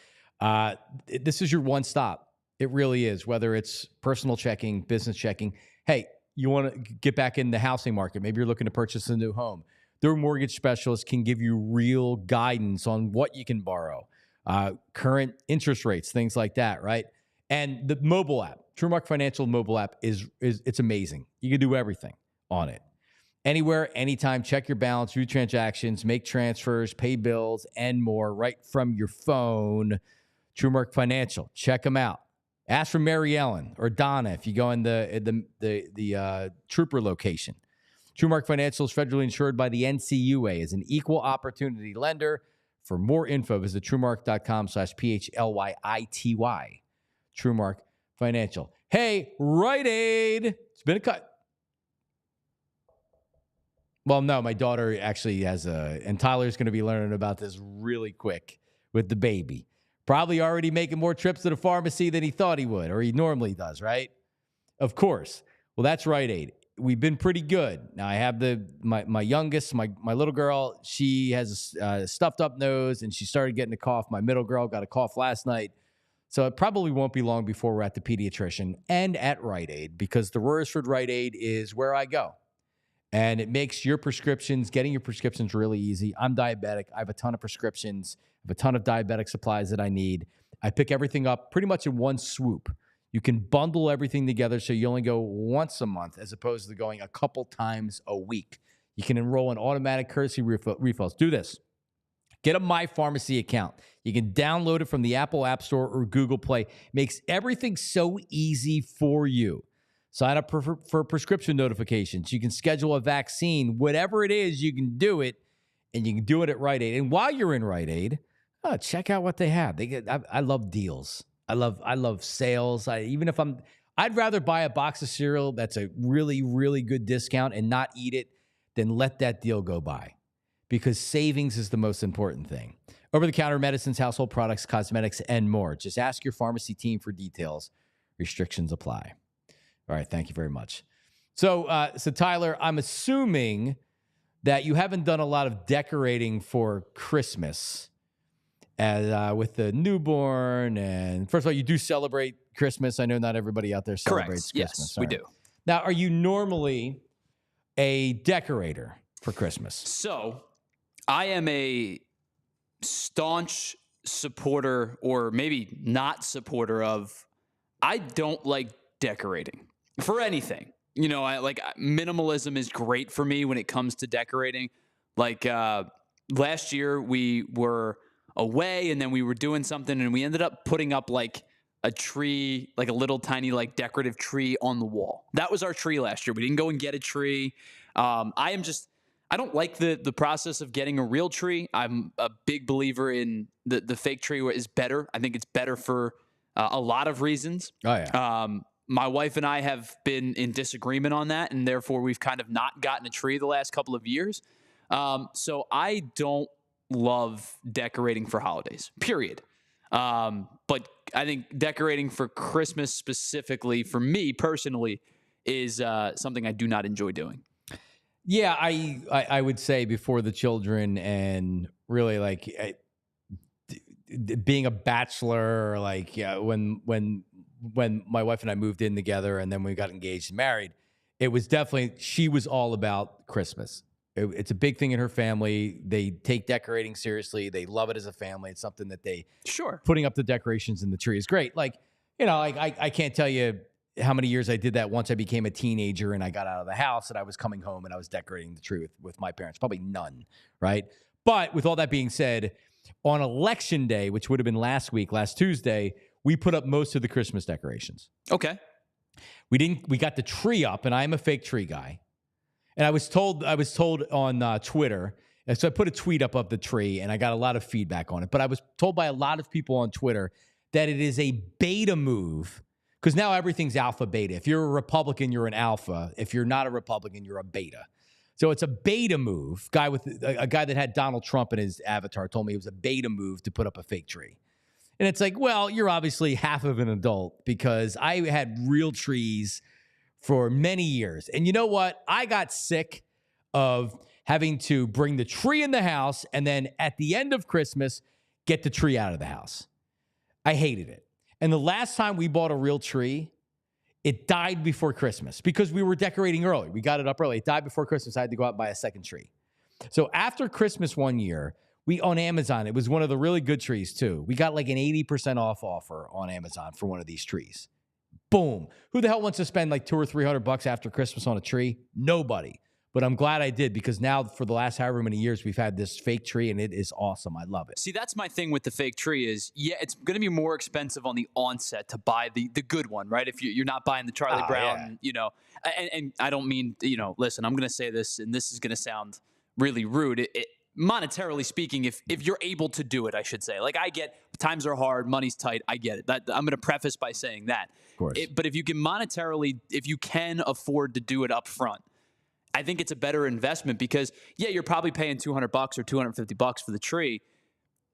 this is your one stop. It really is, whether it's personal checking, business checking. Hey, you want to get back in the housing market. Maybe you're looking to purchase a new home. Their mortgage specialists can give you real guidance on what you can borrow, current interest rates, things like that, right? And the mobile app, TrueMark Financial mobile app it's amazing. You can do everything on it. Anywhere, anytime, check your balance, view transactions, make transfers, pay bills, and more right from your phone. TrueMark Financial, check them out. Ask for Mary Ellen or Donna if you go in the Trooper location. TrueMark Financial is federally insured by the NCUA as an equal opportunity lender. For more info, visit TrueMark.com/PHLYITY. TrueMark Financial. Hey, Rite Aid. It's been a cut. Well, no, my daughter actually has and Tyler's going to be learning about this really quick with the baby. Probably already making more trips to the pharmacy than he thought he would, or he normally does, right? Of course. Well, that's Rite Aid. We've been pretty good. Now, I have my youngest, my little girl. She has a stuffed up nose, and she started getting a cough. My middle girl got a cough last night. So it probably won't be long before we're at the pediatrician and at Rite Aid, because the Royersford Rite Aid is where I go. And it makes getting your prescriptions really easy. I'm diabetic. I have a ton of prescriptions. I have a ton of diabetic supplies that I need. I pick everything up pretty much in one swoop. You can bundle everything together so you only go once a month as opposed to going a couple times a week. You can enroll in automatic courtesy refills. Do this. Get a My Pharmacy account. You can download it from the Apple App Store or Google Play. Makes everything so easy for you. Sign up for prescription notifications. You can schedule a vaccine. Whatever it is, you can do it, and you can do it at Rite Aid. And while you're in Rite Aid, check out what they have. I love deals. I love sales. I'd rather buy a box of cereal that's a really, really good discount and not eat it than let that deal go by, because savings is the most important thing. Over-the-counter medicines, household products, cosmetics, and more. Just ask your pharmacy team for details. Restrictions apply. All right, thank you very much. So Tyler, I'm assuming that you haven't done a lot of decorating for Christmas with the newborn. And first of all, you do celebrate Christmas. I know not everybody out there celebrates Correct. Christmas. Yes, we do. Now, are you normally a decorator for Christmas? So I am a staunch supporter, or maybe not supporter of, I don't like decorating for anything. Minimalism is great for me when it comes to decorating. Like last year we were away and then we were doing something and we ended up putting up like a tree, like a little tiny like decorative tree on the wall. That was our tree last year. We didn't go and get a tree. I don't like the process of getting a real tree. I'm a big believer in the fake tree is better. I think it's better for a lot of reasons. Oh, yeah. My wife and I have been in disagreement on that, and therefore we've kind of not gotten a tree the last couple of years. So I don't love decorating for holidays, period. But I think decorating for Christmas specifically, for me personally, is something I do not enjoy doing. Yeah, I would say before the children, and really like being a bachelor, or like when my wife and I moved in together, and then we got engaged and married, it was definitely, she was all about Christmas. It's a big thing in her family. They take decorating seriously. They love it as a family. It's something that they putting up the decorations in the tree is great. Like, I can't tell you how many years I did that once I became a teenager and I got out of the house and I was coming home and I was decorating the tree with my parents. Probably none, right? But with all that being said, on election day, which would have been last Tuesday, we put up most of the Christmas decorations. Okay. We got the tree up, and I am a fake tree guy. And I was told on Twitter, and so I put a tweet up of the tree, and I got a lot of feedback on it. But I was told by a lot of people on Twitter that it is a beta move, because now everything's alpha beta. If you're a Republican, you're an alpha. If you're not a Republican, you're a beta. So it's a beta move. A guy that had Donald Trump in his avatar told me it was a beta move to put up a fake tree. And it's like, well, you're obviously half of an adult, because I had real trees for many years. And you know what? I got sick of having to bring the tree in the house and then at the end of Christmas, get the tree out of the house. I hated it. And the last time we bought a real tree, it died before Christmas because we were decorating early. We got it up early. It died before Christmas. I had to go out and buy a second tree. So after Christmas one year, on Amazon, it was one of the really good trees too. We got like an 80% off offer on Amazon for one of these trees. Boom. Who the hell wants to spend like $200 or $300 after Christmas on a tree? Nobody. But I'm glad I did, because now for the last however many years, we've had this fake tree and it is awesome. I love it. See, that's my thing with the fake tree is, it's going to be more expensive on the onset to buy the good one, right? If you're not buying the Charlie Brown, and I don't mean, listen, I'm going to say this, and this is going to sound really rude. Monetarily speaking, if you're able to do it, I should say. Like, I get times are hard, money's tight. I get it. I'm going to preface by saying that. Of course. But if you can afford to do it up front, I think it's a better investment, because you're probably paying $200 or $250 for the tree,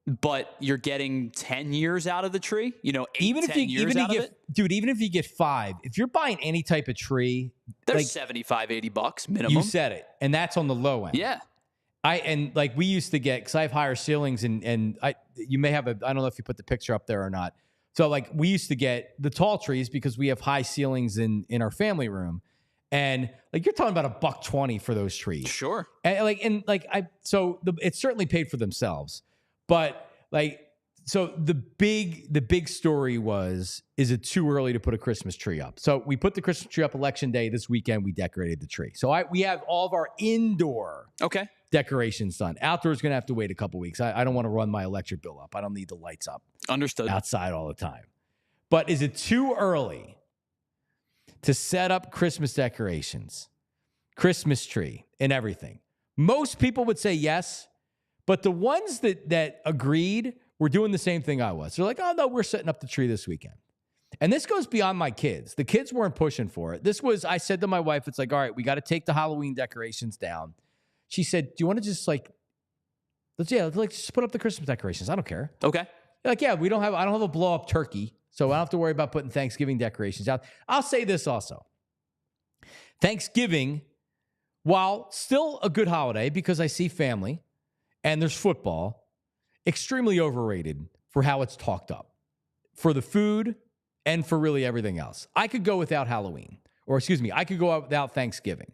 but you're getting 10 years out of the tree. Even if you get 5, if you're buying any type of tree, there's like $75-$80 minimum. You said it, and that's on the low end. Yeah. We used to get, because I have higher ceilings, and you may have I don't know if you put the picture up there or not. So like we used to get the tall trees because we have high ceilings in our family room, and like you're talking about $120 for those trees. Sure. So it's certainly paid for themselves, but so the big story is it too early to put a Christmas tree up? So we put the Christmas tree up election day. This weekend we decorated the tree. So we have all of our indoor decorations done. Outdoors going to have to wait a couple weeks. I don't want to run my electric bill up. I don't need the lights up. Understood. Outside all the time. But is it too early to set up Christmas decorations, Christmas tree, and everything? Most people would say yes, but the ones that agreed were doing the same thing I was. They're like, oh, no, we're setting up the tree this weekend. And this goes beyond my kids. The kids weren't pushing for it. I said to my wife, it's like, all right, we got to take the Halloween decorations down. She said, do you want to just let's just put up the Christmas decorations. I don't care. Okay. Like, I don't have a blow up turkey, so I don't have to worry about putting Thanksgiving decorations out. I'll say this also. Thanksgiving, while still a good holiday because I see family and there's football, extremely overrated for how it's talked up, for the food and for really everything else. I could go without Halloween, I could go without Thanksgiving.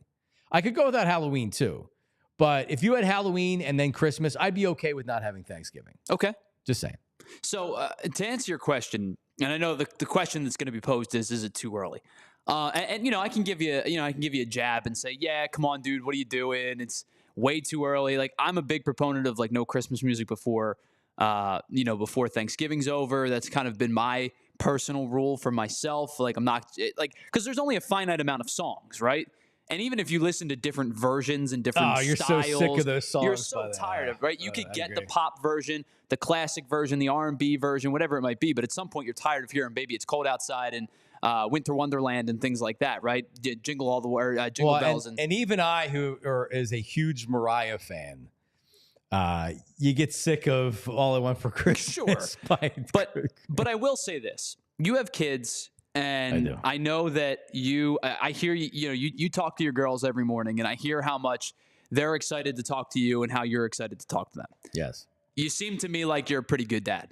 I could go without Halloween too. But if you had Halloween and then Christmas, I'd be okay with not having Thanksgiving. Okay. Just saying. So to answer your question, and I know the question that's going to be posed is it too early? I can give you a jab and say, yeah, come on, dude, what are you doing? It's way too early. Like, I'm a big proponent of no Christmas music before Thanksgiving's over. That's kind of been my personal rule for myself. Like, I'm not because there's only a finite amount of songs, right? And even if you listen to different versions and different styles, you're so sick of those songs. You're so tired of it, right? You could get the pop version, the classic version, the R&B version, whatever it might be. But at some point, you're tired of hearing "Baby It's Cold Outside" and "Winter Wonderland" and things like that, right? Jingle all the way, Jingle Bells, and even I, who is a huge Mariah fan, You get sick of All I Want for Christmas. Sure. But I will say this. You have kids, and I know that I hear you talk to your girls every morning, and I hear how much they're excited to talk to you and how you're excited to talk to them. Yes. You seem to me like you're a pretty good dad.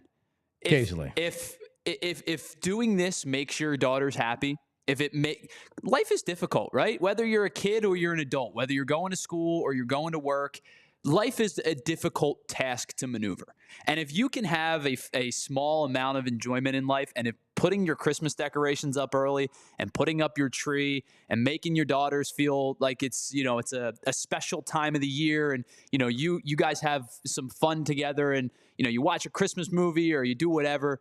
Occasionally. If doing this makes your daughters happy, life is difficult, right? Whether you're a kid or you're an adult, whether you're going to school or you're going to work, life is a difficult task to maneuver. And if you can have a small amount of enjoyment in life, and if putting your Christmas decorations up early and putting up your tree and making your daughters feel like it's a special time of the year, and you guys have some fun together, and you watch a Christmas movie or you do whatever,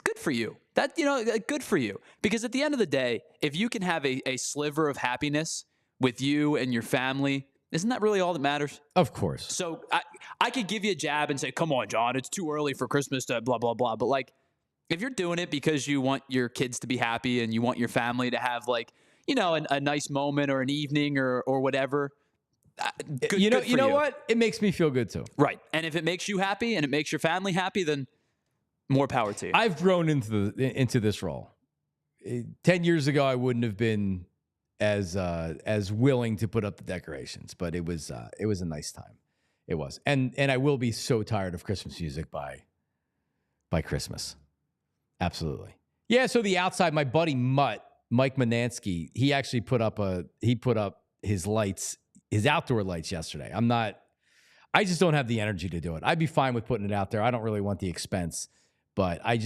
good for you. Good for you. Because at the end of the day, if you can have a sliver of happiness with you and your family, isn't that really all that matters? Of course. So I could give you a jab and say, come on, John, it's too early for Christmas to blah, blah, blah. But like, if you're doing it because you want your kids to be happy and you want your family to have a nice moment or an evening or whatever, good, you know what? It makes me feel good too. Right. And if it makes you happy and it makes your family happy, then more power to you. I've grown into this role. 10 years ago, I wouldn't have been as willing to put up the decorations, but it was a nice time. It was, and I will be so tired of Christmas music by Christmas. Absolutely, yeah. So the outside, my buddy Mike Manansky, he actually put up his lights, his outdoor lights yesterday. I just don't have the energy to do it. I'd be fine with putting it out there. I don't really want the expense, but we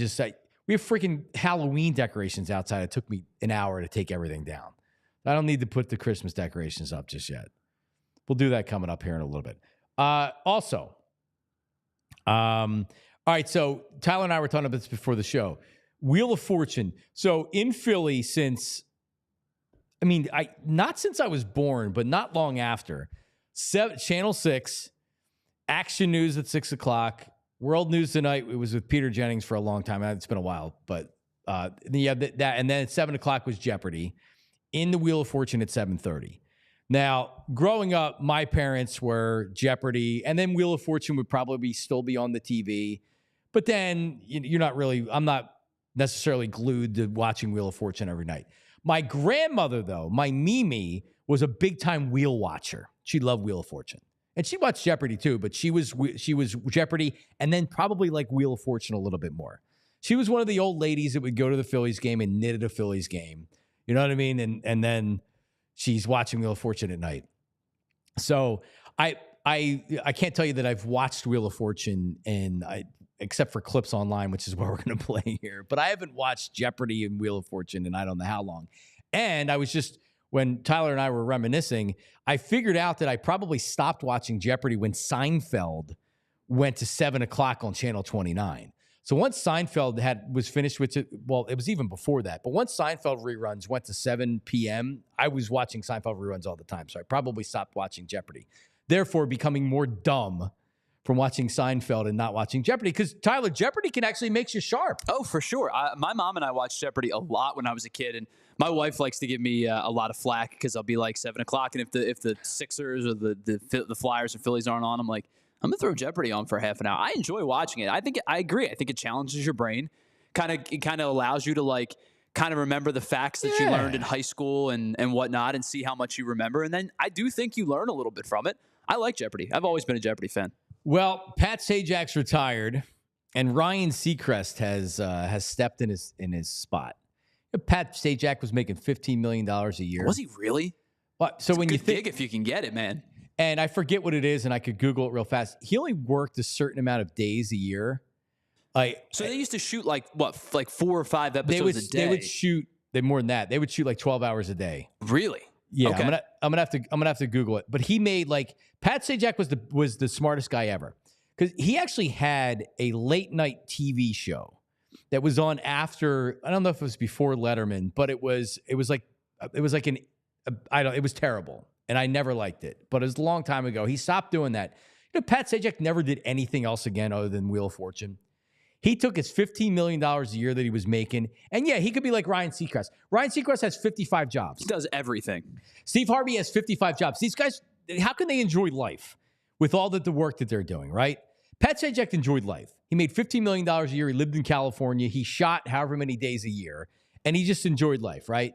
have freaking Halloween decorations outside. It took me an hour to take everything down. I don't need to put the Christmas decorations up just yet. We'll do that coming up here in a little bit. All right, so Tyler and I were talking about this before the show. Wheel of Fortune. So in Philly not since I was born, but not long after, Channel 6, Action News at 6 o'clock, World News Tonight. It was with Peter Jennings for a long time. It's been a while, but and then at 7 o'clock was Jeopardy. In the Wheel of Fortune at 7:30. Now, growing up, my parents were Jeopardy, and then Wheel of Fortune would probably still be on the TV. But then I'm not necessarily glued to watching Wheel of Fortune every night. My grandmother, though, my Mimi, was a big-time wheel watcher. She loved Wheel of Fortune. And she watched Jeopardy too, but she was Jeopardy and then probably like Wheel of Fortune a little bit more. She was one of the old ladies that would go to the Phillies game and knit at a Phillies game. You know what I mean? And then she's watching Wheel of Fortune at night. So I can't tell you that I've watched Wheel of Fortune except for clips online, which is what we're going to play here. But I haven't watched Jeopardy and Wheel of Fortune in I don't know how long. And I was just, when Tyler and I were reminiscing, I figured out that I probably stopped watching Jeopardy when Seinfeld went to 7 o'clock on Channel 29. So once Seinfeld was finished with it, well, it was even before that. But once Seinfeld reruns went to 7 p.m., I was watching Seinfeld reruns all the time. So I probably stopped watching Jeopardy. Therefore, becoming more dumb from watching Seinfeld and not watching Jeopardy. Because, Tyler, Jeopardy can actually make you sharp. Oh, for sure. My mom and I watched Jeopardy a lot when I was a kid. And my wife likes to give me a lot of flack because I'll be like 7 o'clock. And if the Sixers or the Flyers or Phillies aren't on, I'm like, I'm going to throw Jeopardy on for half an hour. I enjoy watching it. I agree. I think it challenges your brain. It kind of allows you to kind of remember the facts that you learned in high school and whatnot and see how much you remember. And then I do think you learn a little bit from it. I like Jeopardy. I've always been a Jeopardy fan. Well, Pat Sajak's retired and Ryan Seacrest has stepped in his spot. Pat Sajak was making $15 million a year. Was he really? But so when you think, gig if you can get it, man. And I forget what it is, and I could Google it real fast. He only worked a certain amount of days a year. So they used to shoot like 4 or 5 episodes a day. They would shoot more than that. They would shoot like 12 hours a day. Really? Yeah. Okay. I'm gonna have to Google it. But he made Pat Sajak was the smartest guy ever because he actually had a late night TV show that was on after. I don't know if it was before Letterman, but it was terrible. And I never liked it, but it was a long time ago. He stopped doing that. Pat Sajak never did anything else again other than Wheel of Fortune. He took his $15 million a year that he was making, and yeah, he could be like Ryan Seacrest. Ryan Seacrest has 55 jobs. He does everything. Steve Harvey has 55 jobs. These guys, how can they enjoy life with all the work that they're doing, right? Pat Sajak enjoyed life. He made $15 million a year. He lived in California. He shot however many days a year, and he just enjoyed life, right?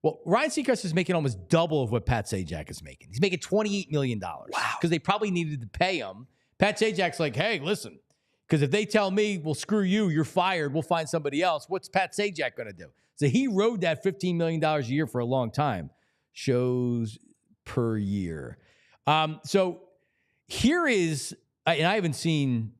Well, Ryan Seacrest is making almost double of what Pat Sajak is making. He's making $28 million. Wow. Because they probably needed to pay him. Pat Sajak's like, hey, listen, because if they tell me, well, screw you, you're fired, we'll find somebody else, what's Pat Sajak going to do? So he rode that $15 million a year for a long time. Shows per year. So here is, and I haven't seen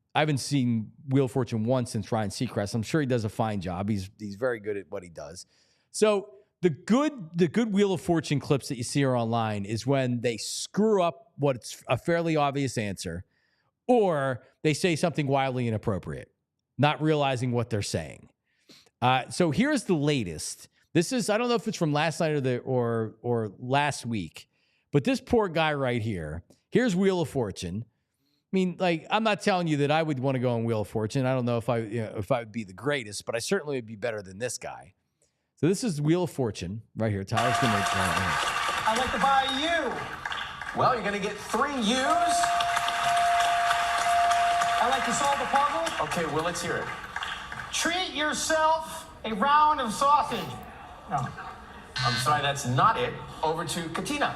Wheel of Fortune once since Ryan Seacrest. I'm sure he does a fine job. He's very good at what he does. So the good Wheel of Fortune clips that you see are online is when they screw up what's a fairly obvious answer, or they say something wildly inappropriate, not realizing what they're saying. So here's the latest. This is, I don't know if it's from last night or last week, but this poor guy right here. Here's Wheel of Fortune. I mean, like, I'm not telling you that I would want to go on Wheel of Fortune. I don't know if I would be the greatest, but I certainly would be better than this guy. So this is Wheel of Fortune right here. Tyler's going to make I'd like to buy a U. Well, you're going to get 3 U's. I'd like to solve the puzzle. Okay, well, let's hear it. Treat yourself a round of sausage. No. I'm sorry, that's not it. Over to Katina.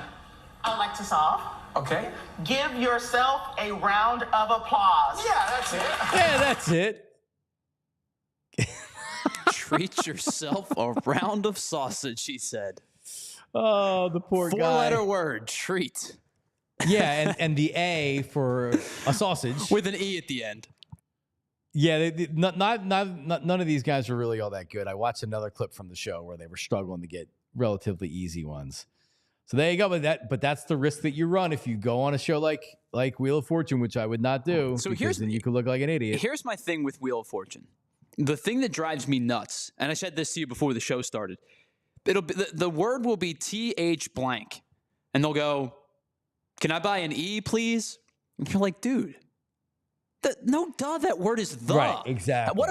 I'd like to solve. Okay. Give yourself a round of applause. Yeah, that's it. Yeah, that's it. Treat yourself a round of sausage, he said. Oh, the poor guy. 4-letter word, treat. Yeah, and the A for a sausage. With an E at the end. Yeah, none of these guys are really all that good. I watched another clip from the show where they were struggling to get relatively easy ones. So there you go. But that's the risk that you run if you go on a show like Wheel of Fortune, which I would not do. So then you could look like an idiot. Here's my thing with Wheel of Fortune. The thing that drives me nuts, and I said this to you before the show started, it'll be the word will be TH blank, and they'll go, "Can I buy an E, please?" And you're like, dude. That word is the. Right, exactly.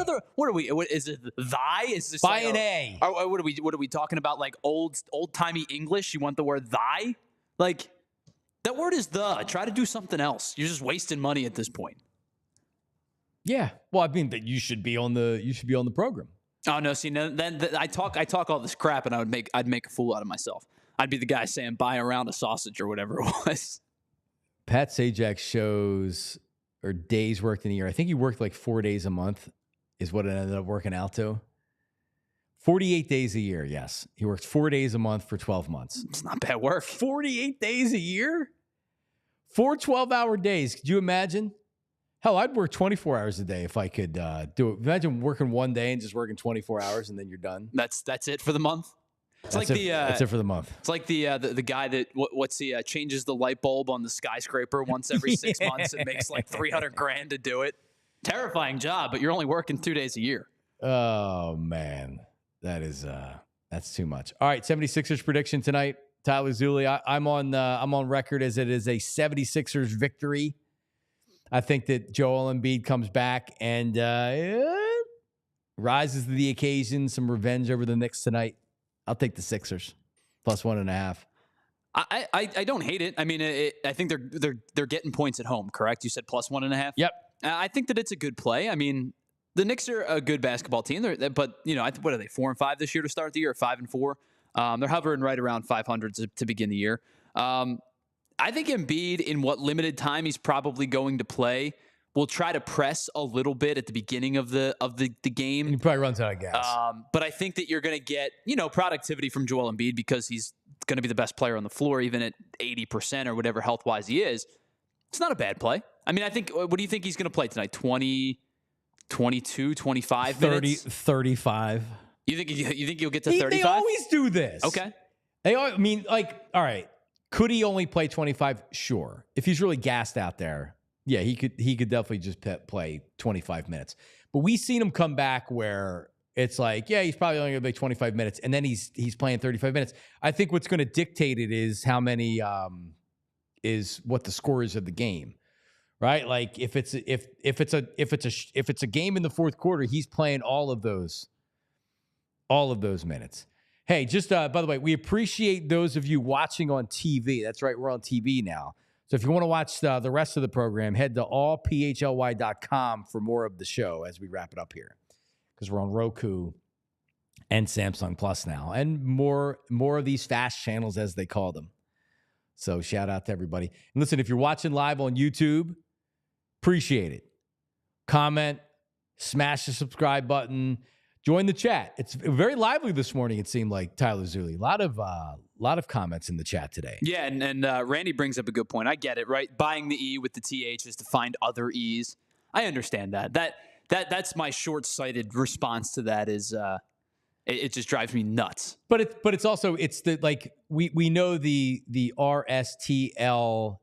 Is it thy? Is this buy an A? Or what are we talking about? Like old-timey English? You want the word thy? Like, that word is the. Try to do something else. You're just wasting money at this point. Yeah. Well, I mean, that you should be on the program. Oh no, see, then I talk all this crap, and I'd make a fool out of myself. I'd be the guy saying buy a round of sausage or whatever it was. Pat Sajak shows or days worked in a year. I think he worked like 4 days a month is what it ended up working out to. 48 days a year, yes. He works 4 days a month for 12 months. It's not bad work. 48 days a year? 4 12-hour days. Could you imagine? Hell, I'd work 24 hours a day if I could do it. Imagine working one day and just working 24 hours and then you're done. That's it for the month? That's it for the month. It's like the guy that changes the light bulb on the skyscraper once every 6 months and makes like $300,000 to do it. Terrifying job, but you're only working 2 days a year. Oh man, that's too much. All right, 76ers prediction tonight. Tyler Zulli, I'm on record as it is a 76ers victory. I think that Joel Embiid comes back and rises to the occasion. Some revenge over the Knicks tonight. I'll take the Sixers plus 1.5. I don't hate it. I mean, I think they're getting points at home. Correct? You said plus 1.5. Yep. I think that it's a good play. I mean, the Knicks are a good basketball team. But what are they 4-5 this year to start the year? Or 5-4. They're hovering right around 500 to begin the year. I think Embiid, in what limited time he's probably going to play, will try to press a little bit at the beginning of the game. And he probably runs out of gas. But I think that you're going to get, productivity from Joel Embiid because he's going to be the best player on the floor, even at 80% or whatever health-wise he is. It's not a bad play. I mean, what do you think he's going to play tonight? 20, 22, 25 30, minutes? 35. You think you'll get to 35? They always do this. Okay. All right. Could he only play 25? Sure. If he's really gassed out there, yeah, he could definitely just play 25 minutes. But we've seen him come back where it's like, yeah, he's probably only going to play 25 minutes, and then he's playing 35 minutes. I think what's going to dictate it is how many is what the score is of the game, right? Like if it's a game in the fourth quarter, he's playing all of those minutes. Hey, just by the way, we appreciate those of you watching on TV. That's right, we're on TV now. So if you want to watch the rest of the program, head to allphly.com for more of the show as we wrap it up here, because we're on Roku and Samsung Plus now, and more of these fast channels as they call them. So shout out to everybody. And listen, if you're watching live on YouTube, appreciate it. Comment, smash the subscribe button, join the chat. It's very lively this morning, it seemed like, Tyler Zulli. A lot of comments in the chat today. Yeah, and Randy brings up a good point. I get it, right? Buying the E with the TH is to find other E's. I understand that. That's my short-sighted response to that is it just drives me nuts. But it's also the like we know the RSTLNE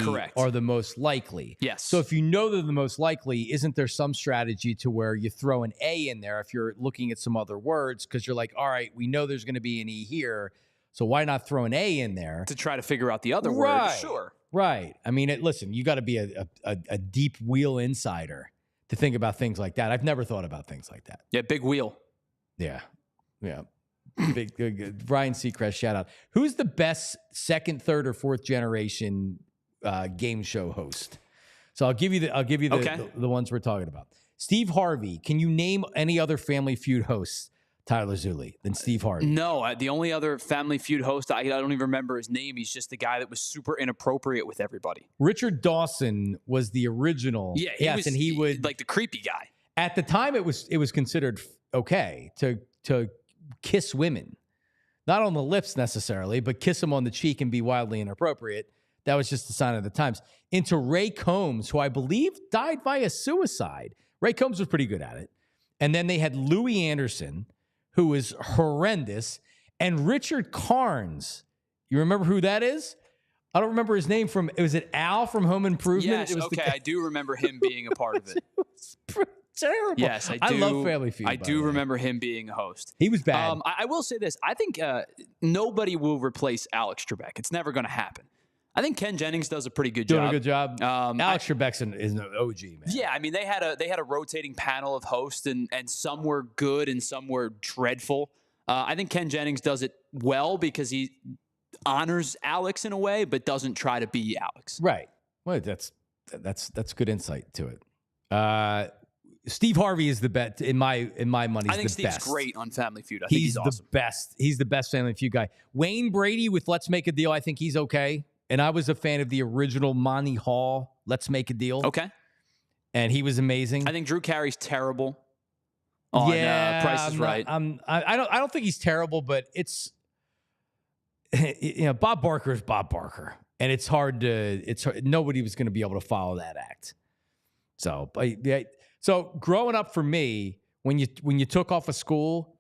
Correct. are the most likely. Yes. So if you know they're the most likely, isn't there some strategy to where you throw an A in there if you're looking at some other words, because you're like, all right, we know there's going to be an E here, so why not throw an A in there to try to figure out the other word? Sure. Right. I mean, listen, you got to be a deep wheel insider to think about things like that. I've never thought about things like that. Yeah, big wheel. Yeah. Big Ryan Seacrest, shout out. Who's the best second, third, or fourth generation game show host? So I'll give you the ones we're talking about. Steve Harvey. Can you name any other Family Feud hosts, Tyler Zulli, than Steve Harvey? No, the only other Family Feud host, I don't even remember his name. He's just the guy that was super inappropriate with everybody. Richard Dawson was the original. Yeah, he would like the creepy guy. At the time, it was considered okay to kiss women, not on the lips necessarily, but kiss them on the cheek and be wildly inappropriate. That was just a sign of the times. Into Ray Combs, who I believe died via suicide. Ray Combs was pretty good at it. And then they had Louis Anderson, who was horrendous, and Richard Carnes. You remember who that is? I don't remember his name was it Al from Home Improvement? Yes, it was okay, I do remember him being a part of it. It was terrible. Yes, I do. I love Family Feud. I do remember him being a host. He was bad. I will say this. I think nobody will replace Alex Trebek. It's never going to happen. I think Ken Jennings does a pretty good job. Doing a good job. Alex Trebek is an OG, man. Yeah, I mean, they had a rotating panel of hosts, and some were good and some were dreadful. I think Ken Jennings does it well because he honors Alex in a way, but doesn't try to be Alex. Right. Well, that's good insight to it. Steve Harvey is the best in my money. I think Steve's great on Family Feud. I think he's awesome. The best. He's the best Family Feud guy. Wayne Brady with Let's Make a Deal. I think he's okay. And I was a fan of the original Monty Hall Let's Make a Deal. Okay. And he was amazing. I think Drew Carey's terrible on Price is Right. I don't think he's terrible, but it's Bob Barker is Bob Barker, and it's hard. Nobody was going to be able to follow that act. So growing up for me, when you took off of school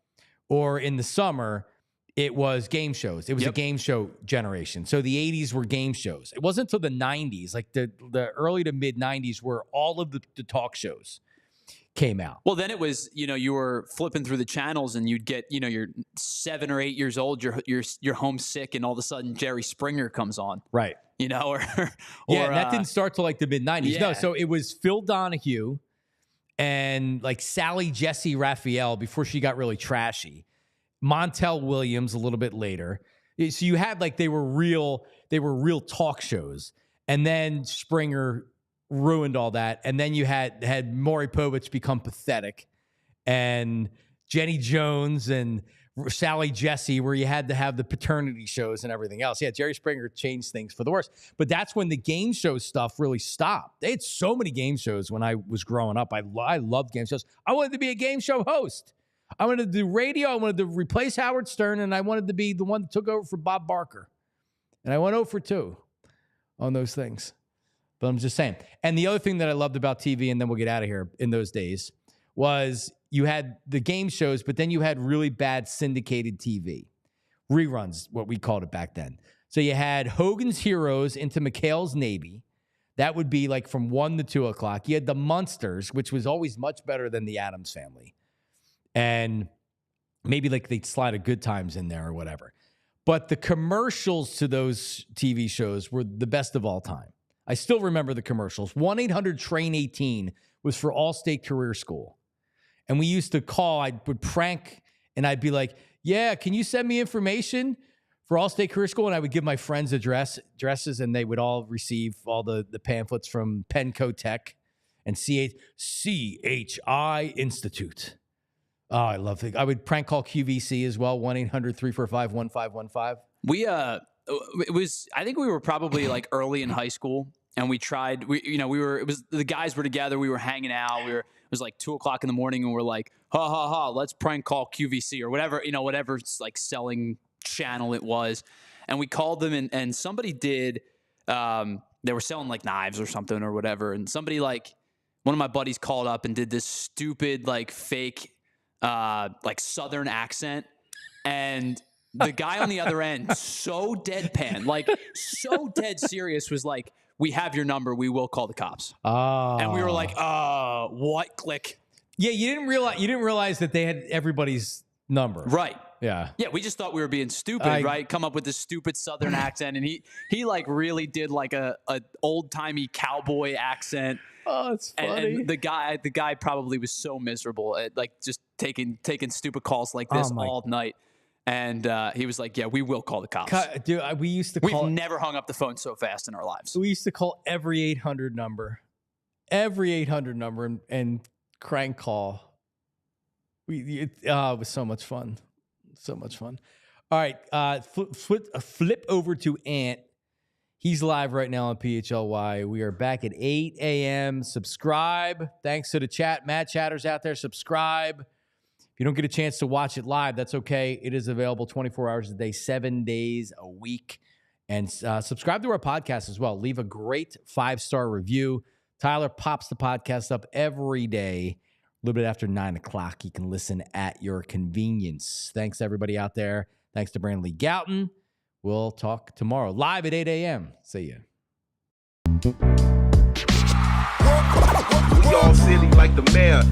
or in the summer, it was game shows. It was a game show generation. So the 80s were game shows. It wasn't until the 90s, like the early to mid 90s, where all of the talk shows came out. Well, then it was, you were flipping through the channels and you'd get, you're 7 or 8 years old, you're homesick, and all of a sudden Jerry Springer comes on. Right. Or that didn't start till like the mid 90s. Yeah. No, so it was Phil Donahue and like Sally Jesse Raphael before she got really trashy. Montel Williams a little bit later. So you had like they were real talk shows, and then Springer ruined all that, and then you had Maury Povich become pathetic, and Jenny Jones and Sally Jesse, where you had to have the paternity shows and everything else. Yeah, Jerry Springer changed things for the worse. But that's when the game show stuff really stopped. They had so many game shows when I was growing up. I loved game shows. I wanted to be a game show host. I wanted to do radio. I wanted to replace Howard Stern, and I wanted to be the one that took over for Bob Barker. And I went 0 for 2 on those things. But I'm just saying. And the other thing that I loved about TV, and then we'll get out of here in those days, was you had the game shows, but then you had really bad syndicated TV. Reruns, what we called it back then. So you had Hogan's Heroes into McHale's Navy. That would be like from 1 to 2 o'clock. You had the Munsters, which was always much better than the Addams Family. And maybe like they'd slide a Good Times in there or whatever. But the commercials to those TV shows were the best of all time. I still remember the commercials. 1-800-TRAIN-18 was for Allstate Career School. And we used to call, I would prank, and I'd be like, yeah, can you send me information for All-State Career School, and I would give my friends addresses, and they would all receive all the pamphlets from Penco Tech and CHI Institute. Oh, I love it. I would prank call QVC as well, 1-800-345-1515. I think we were probably like early in high school, and we tried, the guys were together, we were hanging out, it was like 2:00 in the morning, and we're like, let's prank call QVC or whatever, whatever like selling channel it was. And we called them, and somebody did, they were selling like knives or something or whatever. And somebody like, one of my buddies called up and did this stupid, like fake, like Southern accent. And the guy on the other end, so deadpan, like so dead serious, was like, "We have your number. We will call the cops." Oh. And we were like, what? Click. Yeah, you didn't realize that they had everybody's number. Right. Yeah. Yeah, we just thought we were being stupid, right? Come up with this stupid Southern accent, and he like really did like a old-timey cowboy accent. Oh, it's funny. And the guy probably was so miserable at like just taking stupid calls like this all night. And he was like, "Yeah, we will call the cops." Dude, we've never hung up the phone so fast in our lives. We used to call every 800 number, and crank call. It was so much fun. So much fun. All right, flip over to Ant. He's live right now on PHLY. We are back at 8 a.m. Subscribe. Thanks to the chat. Mad chatters out there, subscribe. If you don't get a chance to watch it live, that's okay. It is available 24 hours a day, 7 days a week. And subscribe to our podcast as well. Leave a great 5-star review. Tyler pops the podcast up every day. A little bit after 9 o'clock. You can listen at your convenience. Thanks, everybody out there. Thanks to Lee Gowton. We'll talk tomorrow, live at 8 a.m. See ya. We all silly like the mayor.